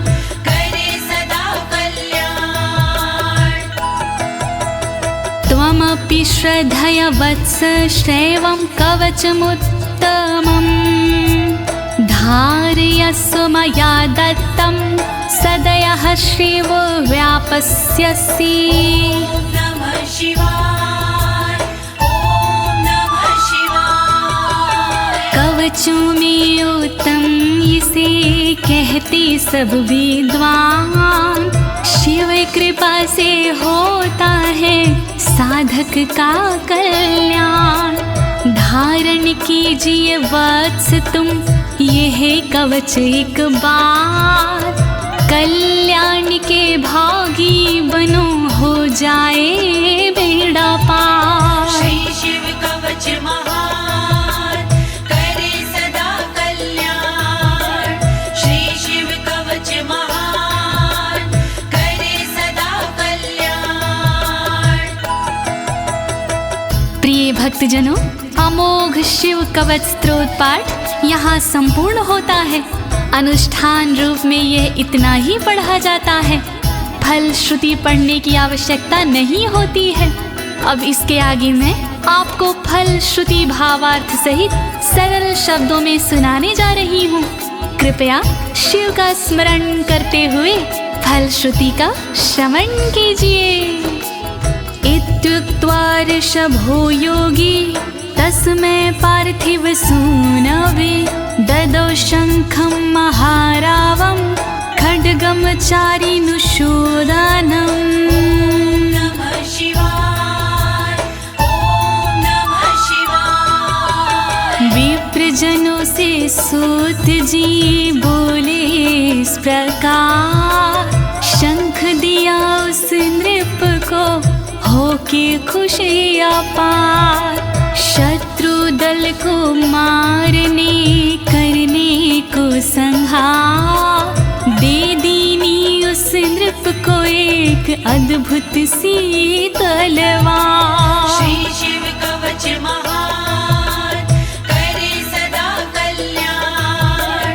श्रद्धया वत्स श्रेवं कवचमुत्तमम् धारयस्व मया दत्तं सदयः श्रीवो व्यापस्यसि। नमः शिवाय, ॐ नमः शिवाय। कवचों में उत्तम इसे कहते सब विद्वान, शिव कृपा से होता है साधक का कल्याण। धारण कीजिए वत्स तुम यह कवच एक बार, कल्याण के भागी बनो हो जाए बेड़ा पार। श्री शिव कवच महान करे सदा कल्याण। श्री शिव कवच महान करे सदा कल्याण। प्रिय भक्तजनों, अमोघ शिव कवच स्तोत्र पाठ यहाँ संपूर्ण होता है। अनुष्ठान रूप में यह इतना ही पढ़ा जाता है, फल श्रुति पढ़ने की आवश्यकता नहीं होती है। अब इसके आगे मैं आपको फल श्रुति भावार्थ सहित सरल शब्दों में सुनाने जा रही हूँ। कृपया शिव का स्मरण करते हुए फल श्रुति का श्रवण कीजिए। इत्युक्त्वा ऋषभो योगी तस्मै पार्थिव सूनवे ददौ शङ्खं महारावं खड्गं चारिनुशोदानम्। नमः शिवाय, ॐ नमः शिवाय। विप्रजनों से सूत जी बोले इस प्रकार, शंख दिया उस नृप को होके खुशी अपार। शत्रु दल को मारने करने को संहार, दे दीनी उस नृप को एक अद्भुत सी तलवार। श्री शिव कवच महान करे सदा कल्याण।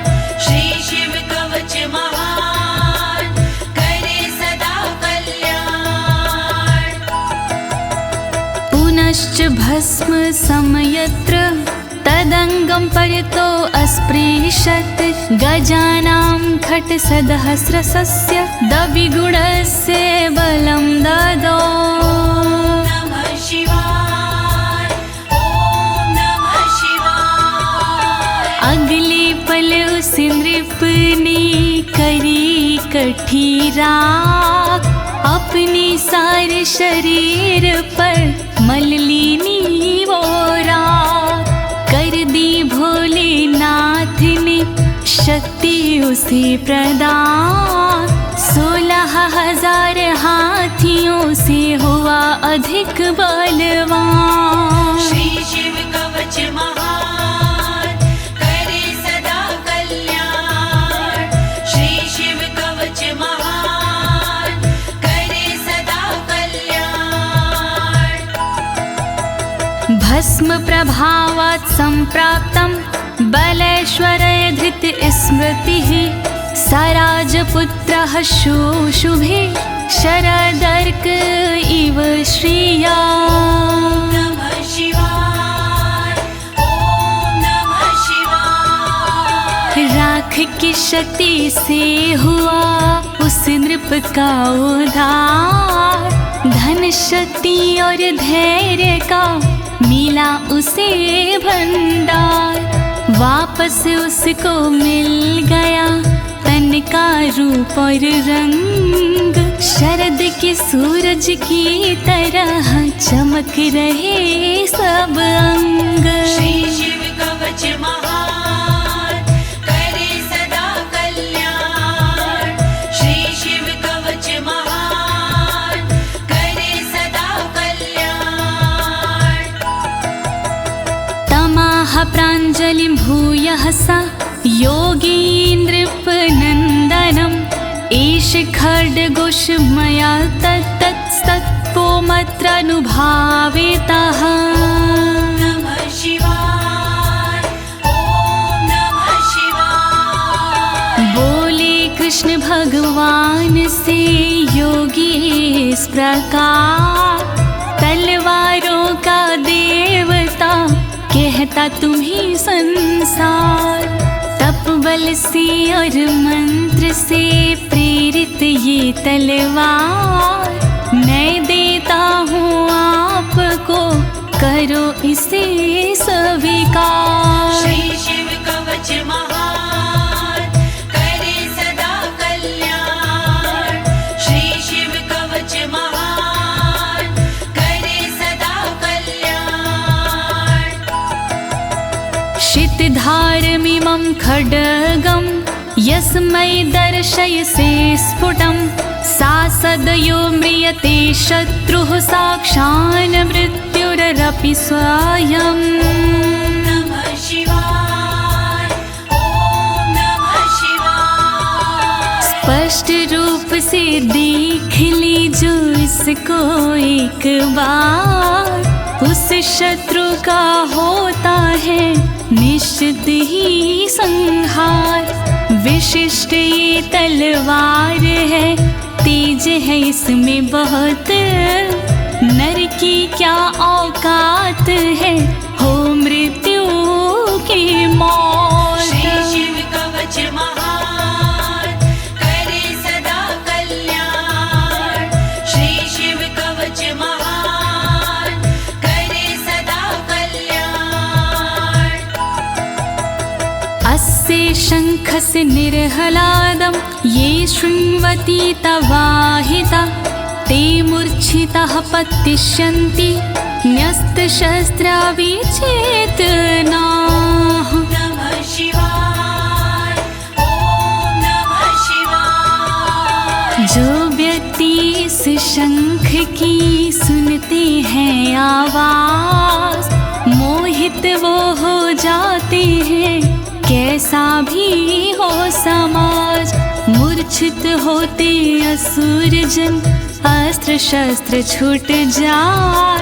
श्री शिव कवच महान करे सदा कल्याण। पुनश्च भस्म समयत्र तदंगं परितो अस्पृशत्, गजानां खट्सहस्रस्य दविगुणस्य बलं ददौ। नमः शिवाय, ॐ नमः शिवाय। अगले पल उस नृप ने करी कठी राख, अपने सारे शरीर पर मल ली वो राख। कर दी भोलेनाथ ने शक्ति उसे प्रदान, 16,000 हाथियों से हुआ अधिक बलवान। श्री शिव कवच महान करे सदा कल्याण। श्री शिव कवच महान करे सदा कल्याण। भस्म प्रभावात् सम्प्राप्तं बलेश्वरे धृत स्मृतिः, सराजपुत्रः शुशुभे शरदर्क इव श्रिया। नमः शिवाय, ॐ नमः शिवाय। राख की शक्ति से हुआ उस नृप का उद्धार, धन शक्ति और धैर्य का मिला उसे भंडार। वापस उसको मिल गया तन का रूप और रंग, शरद के सूरज की तरह चमक रहे सब अंग। श्री शिव कवच महान करे सदा कल्याण। श्री शिव कवच महान करे सदा कल्याण। तमाह प्राञ्जलिं भूयः सा योगीन्द्रपनन्दनम्, एष खड्गोष मया तत्तत्पोमत्रानुभावितः। नमः शिवाय, ॐ नमः शिवाय। बोले कृष्ण भगवान से योगी इस प्रकार, तलवारों देता तुम्हें संसार। तप बल से और मंत्र से प्रेरित ये तलवार, मैं देता हूँ आपको, करो इसे स्वीकार। श्री शिव कवच महान, करे सदा कल्याण। श्री शिव कवच महान, करे सदा कल्याण। शितधारमिमं खड्गं यस्मै दर्शयसे स्फुटं, सा सदयो म्रियते शत्रुः साक्षान् मृत्युरपि स्वयं। नमः शिवाय, ओम नमः शिवाय। स्पष्ट रूप से देख लीजो इसको एक बार, उस शत्रु का होता है निश्चित ही संहार। विशिष्ट ये तलवार है, तेज है इसमें बहुत, नर की क्या औकात है, हो मृत्यु की मौत। श्री शिव कवच महान, करे सदा कल्याण। श्री शिव कवच महान, करे सदा कल्याण। अस्य शङ्खस्य निर्हलादं ये शृण्वन्ति तवाहिता, ते मूर्छिताः पतिष्यन्ति न्यस्तशस्त्रा विचेतनाः। नमः शिवाय, ओम नमः शिवाय। जो व्यक्ति इस शंख की सुनते हैं आवाज, मोहित वो हो जाते हैं, कैसा भी हो समाज। मूर्छित होते असुर जन, अस्त्र शस्त्र छूट जाए,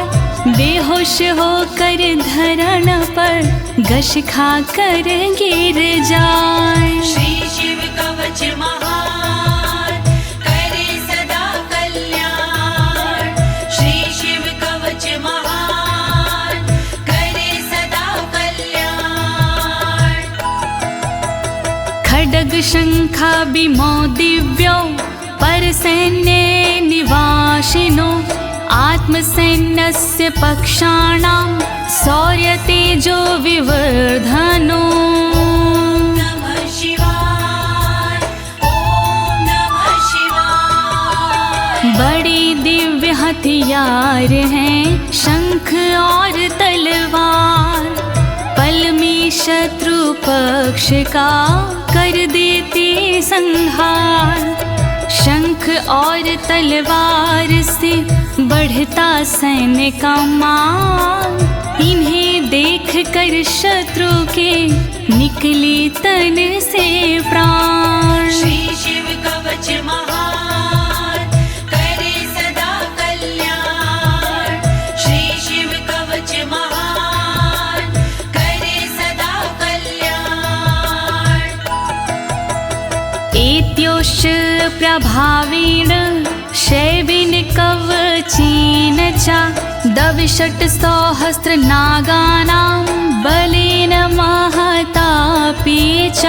बेहोश होकर धरण पर घस खा कर गिर जाए। श्री शिव कवच महान, करे सदा कल्याण। श्री शिव कवच महान, करे सदा कल्याण। खड्ग शंखाभिमो दिव्यो परसैन्ये निवासिनो, आत्मसैन्यस्य पक्षाणां शौर्यतेजो विवर्धनो। नमः शिवाय, ओम नमः शिवाय। बड़ी दिव्य हथियार हैं शंख और तलवार, पल में शत्रु पक्ष का कर देते संहार। शंख और तलवार से बढ़ता सैन्य का मान, इन्हें देख कर शत्रु के निकले तन से प्राण। श्री शिव कवच महान, करे सदा कल्याण। श्री शिव कवच महान, करे सदा कल्याण। एत्योश्च प्रभावेण शैवेन कवचेन च, दविषट् सहस्र नागानां बलेन महतापि च।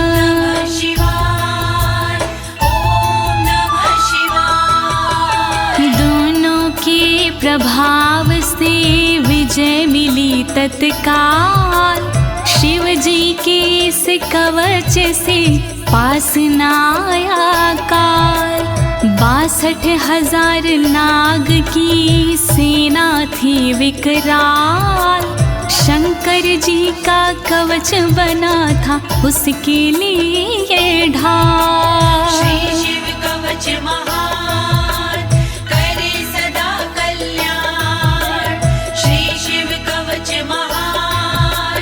नमः शिवाय, ओम नमः शिवाय। दोनों के प्रभाव से विजय मिली तत्काल, शिव जी के इस कवच से पास न आया काल। 62,000 नाग की सेना थी विकराल, शंकर जी का कवच बना था उसके लिए ढाल। श्री शिव कवच महान, करे सदा कल्याण। श्री शिव कवच महान,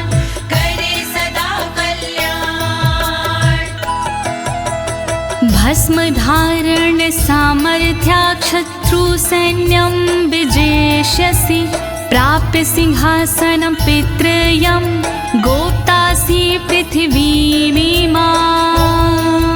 करे सदा कल्याण। भस्म धारण सामर्थ्या शत्रु सैन्यं विजेष्यसि, प्राप्य सिंहासनं पितृयं गोप्तासि पृथिवीमिमां।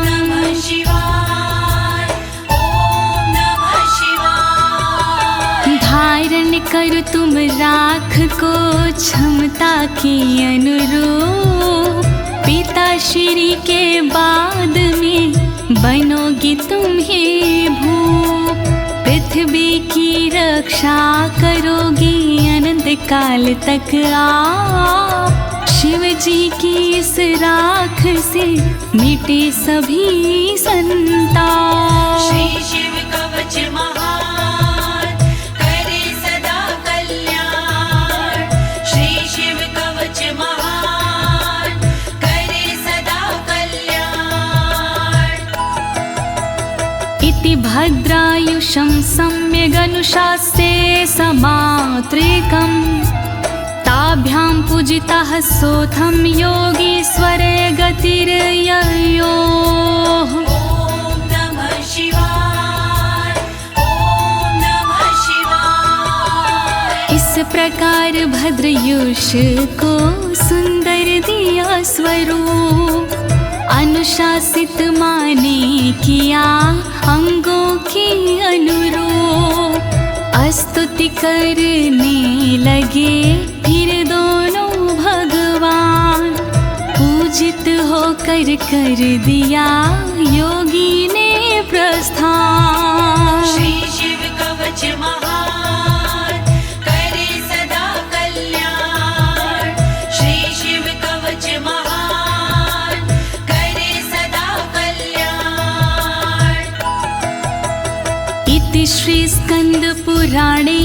नमः शिवाय, ओम नमः शिवाय। धारण कर तुम तुम राख को क्षमता के अनुरूप, पिता श्री के बाद में बनोगी तुम ही भूप। पृथ्वी की रक्षा करोगी अनंत काल तक आप। शिव जी की इस राख से मिटे सभी संताप। श्री शिव कवच महान करे सदा कल्याण। श्री शिव कवच महान करे सदा कल्याण। इति भद्रायुषं सम्यगनुशास्ये समात्रिकम्, ताभ्यां पूजितः सोऽथं योगीश्वरे गतिर्ययोः। ॐ नमः शिवाय, ॐ नमः शिवाय। इस प्रकार भद्रयुष को सुंदर दिया स्वरूप, अनुशासित माने किया अंगों के अनुरूप। स्तुति करने लगे फिर दोनों भगवान, पूजित होकर कर दिया योगी ने प्रस्थान। श्री शिव कवच महान करे सदा कल्याण। श्री शिव कवच महान करे सदा कल्याण। इति श्री स्कंद पुराणे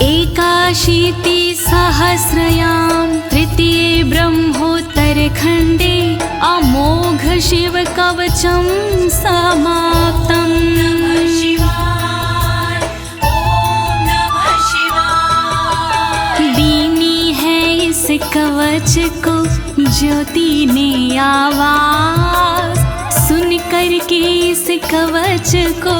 एकाशीति सहस्रयां तृतीये ब्रह्मोत्तर खंडे अमोघ शिव कवचं समाप्तम्। नमः शिवाय, ॐ नमः शिवाय। दीनी है इस कवच को ज्योति ने आवाज, सुन कर के इस कवच को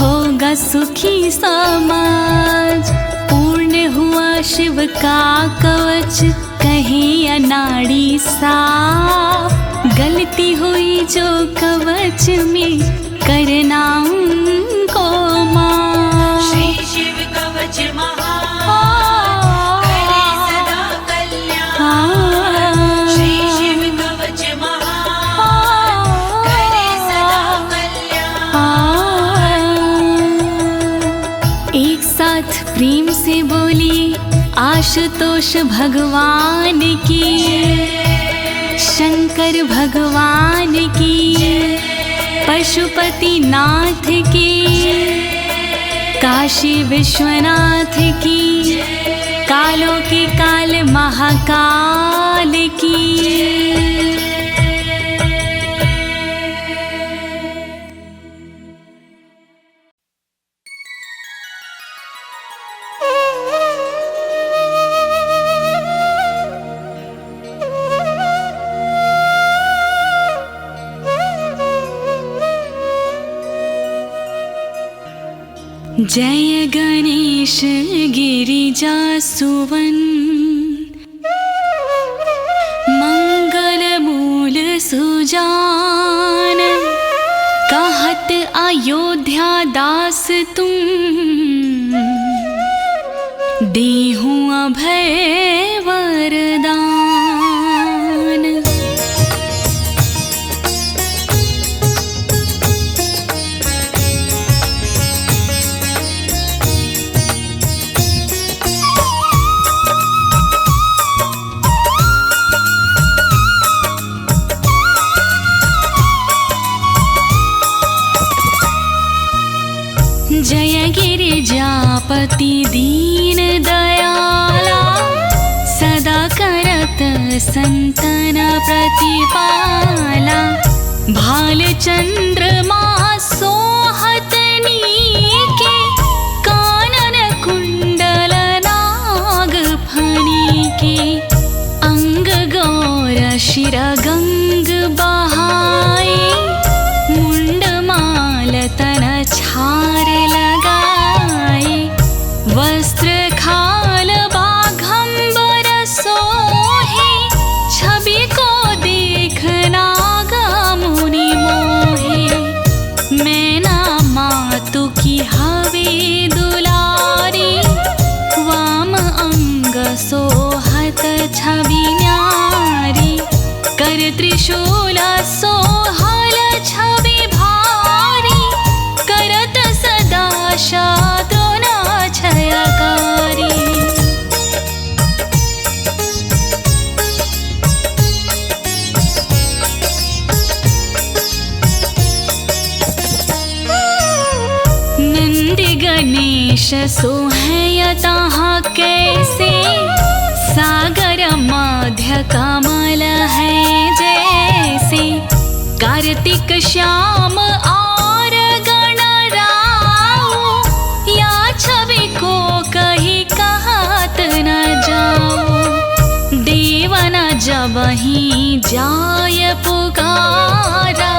होगा सुखी समाज। पूर्ण हुआ शिव का कवच कहे अनाड़ी साफ, गलती हुई जो कवच में करना उनको माफ। श्री शिव कवच महान करे सदा कल्याण। श्री शिव कवच महान करे सदा कल्याण। एक साथ प्रेम से बोली आशुतोष भगवान की, शंकर भगवान की, पशुपति नाथ की, काशी विश्वनाथ की, कालों के काल महाकाल की। जय गणेश गिरिजा सुवन, मंगल मूल सुजान, कहत अयोध्या दास तुम, देहूं अभय वरदान। जय गिरिजापति दीन दयाला, सदा करत संतन प्रतिपाला। भाल चंद्रमा सोहत नीके, कानन कुंडल नाग फनी के। अंग गौर शिर गंग बहाए, मुंड माल तन छार लगाए। वस्त्र खाल बाघंबर सोहे, छवि को देखना गा मुनि मोहे। मैना मातु की हवे दुलारी, वाम त्रिशूल सोहल छवि भारी, करत सदा शत्रुना क्षयकारी। नंदी गणेश सोहयता कैसे, सागर मध्य कमल है जैसे। कार्तिक श्याम और गणराओ, या छवि को कहीं कहत न जाओ। देवन जब ही जाय पुकारा,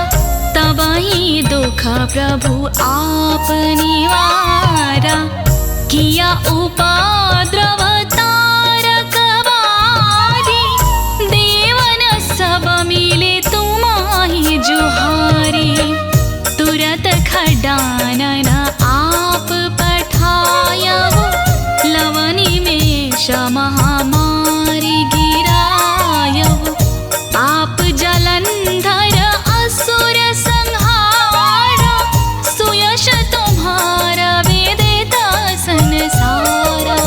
तब ही दुख प्रभु आप निवारा। किया उपद्रव तारक बारी, देवन सब मिले तुम्हारी जुहारी। तुरत खडानन आप पठायहु, लवनी में महामारी गिरायहु। आप जलंधर असुर संहारा, सुयश तुम्हारा वेदिता संसारा।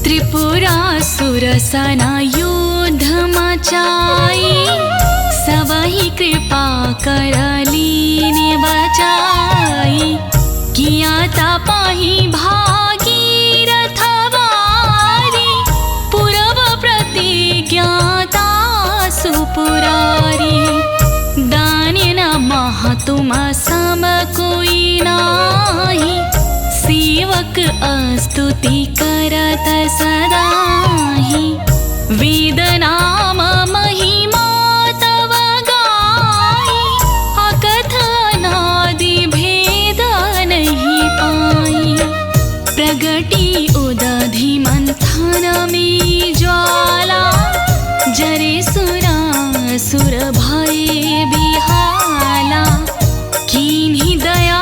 त्रिपुरासुर सना युद्ध मचाई, सबही कृपा कर लीने बचाई। किया तपाही भागीरथ वारी, पूर्व प्रतिज्ञाता सुपुरारी। दानिन मह तुम सम कोई नाही, सेवक स्तुति करत सदाहि। वेद नाम महिमा तव गाई, अकथ अनादि भेद नहीं पाई। प्रगटी उदधि मंथन में ज्वाला, जरे सुरासुर भये बिहाला। कीन्ही दया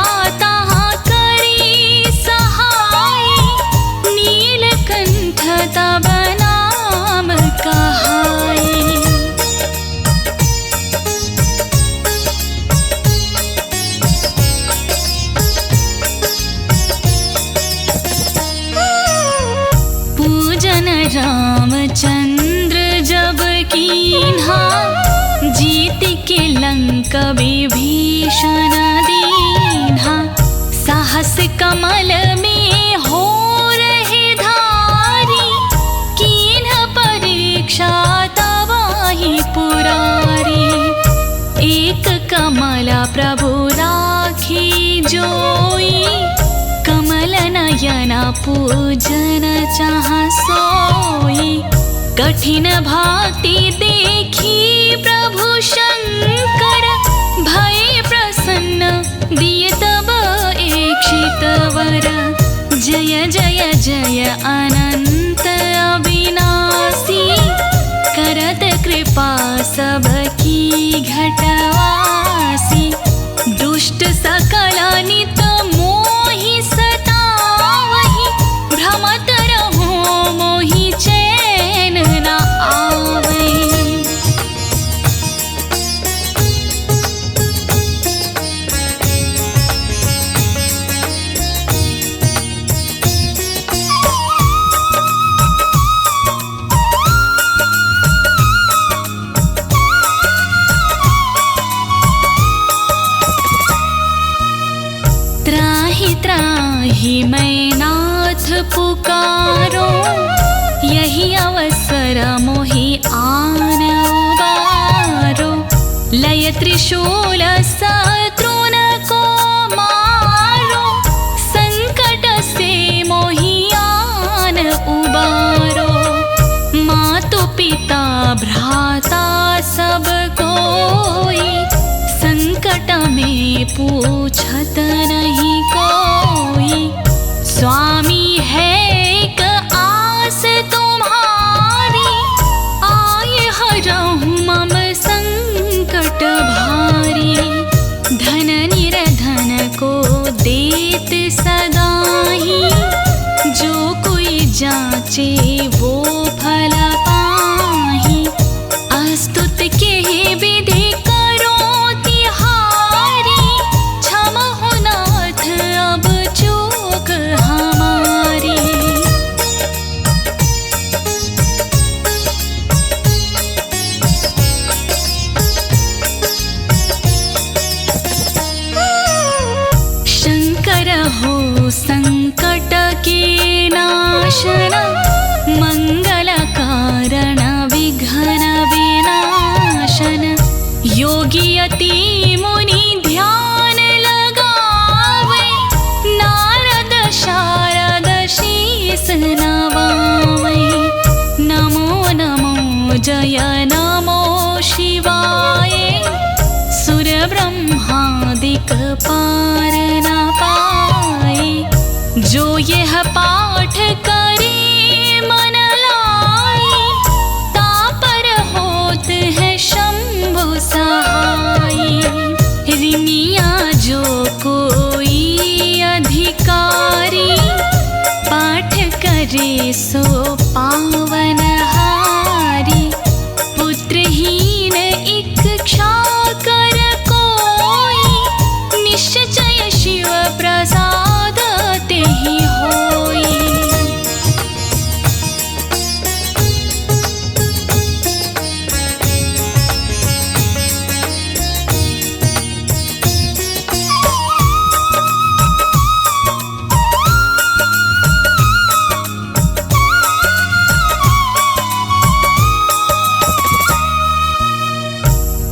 तब नाम कहाई। पूजन रामचंद्र जब कीन्हा, जीत के लंक विभीषण दीन्हा। साहस कमल में हो तवाही पुरारी। एक कमला प्रभु राखी जोई, कमल नयन पूजन चाह सोई। कठिन भक्ति देखी प्रभु शंकर, भय प्रसन्न दिए तब इच्छित वर। जय जय जय अनंत अविनाशी, करत कृपा सबकी घटवासी। दुष्ट सकल नित मोहि सतावहि, भ्रमत रहो मोहि चैन न आवै। त्राहि मैं नाथ पुकारो, यही अवसर मोहि आन उबारो। लय त्रिशूल शत्रुन को मारो, संकट से मोहि आन उबारो। मातु पिता भ्राता सब कोई, संकट में पूछत नहीं कोई। स्वामी है को फल पाहि। अस्तुत के विधि करो तिहारी, क्षमहु नाथ अब चूक हमारी। शंकर हो संकट के नाशन, मंगल कारण विघ्न विनाशन। योगी अति मुनि ध्यान लगावे, नारद शारद शीस नवावे। नमो नमो जय नमो शिवाय, सुर ब्रह्मादिक पार न पाए। जो यह पाठ करे मन लाई, तापर होत है शंभु सहाय। रिनिया जो कोई अधिकारी, पाठ करे सो पावन हारी। पुत्रहीन इच्छा कर कोई, निश्चय शिव प्रसाद तेहि होई।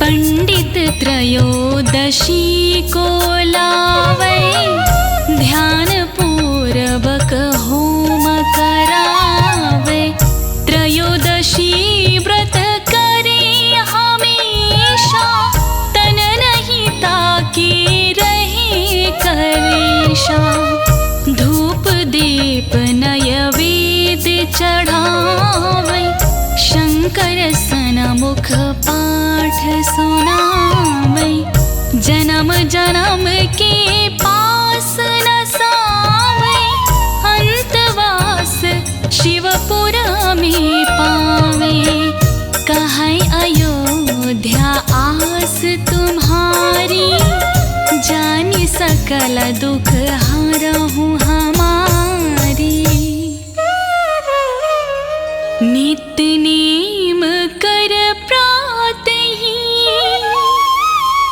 पंडित त्रयोदशी को लावे, ध्यान पूर्वक होम करावे। त्रयोदशी व्रत करे हमेशा, तन नहीं ताके रहे कलेशा। धूप दीप नैवेद्य चढ़ावे, शंकर सनमुख पाठ सुनावे। जन्म जन्म के पास न सावे, अंतवास शिवपुर में पावे। कहै अयोध्या आस तुम्हारी, जानि सकल दुख हरहु हमारी। नित्य नेम कर प्रातहि,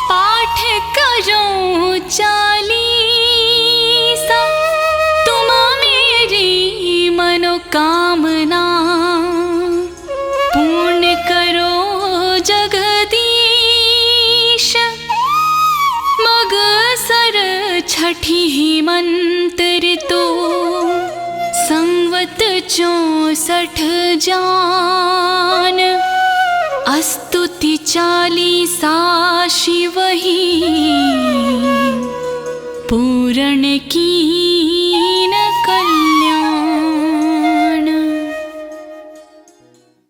पाठ करो चालीसा। तुम मेरी मनोकामना, पूर्ण करो जगदीश। मगसर छठी मंत्र तो, संवत 64 जान। स्तुति 40 शिव ही, पूर्ण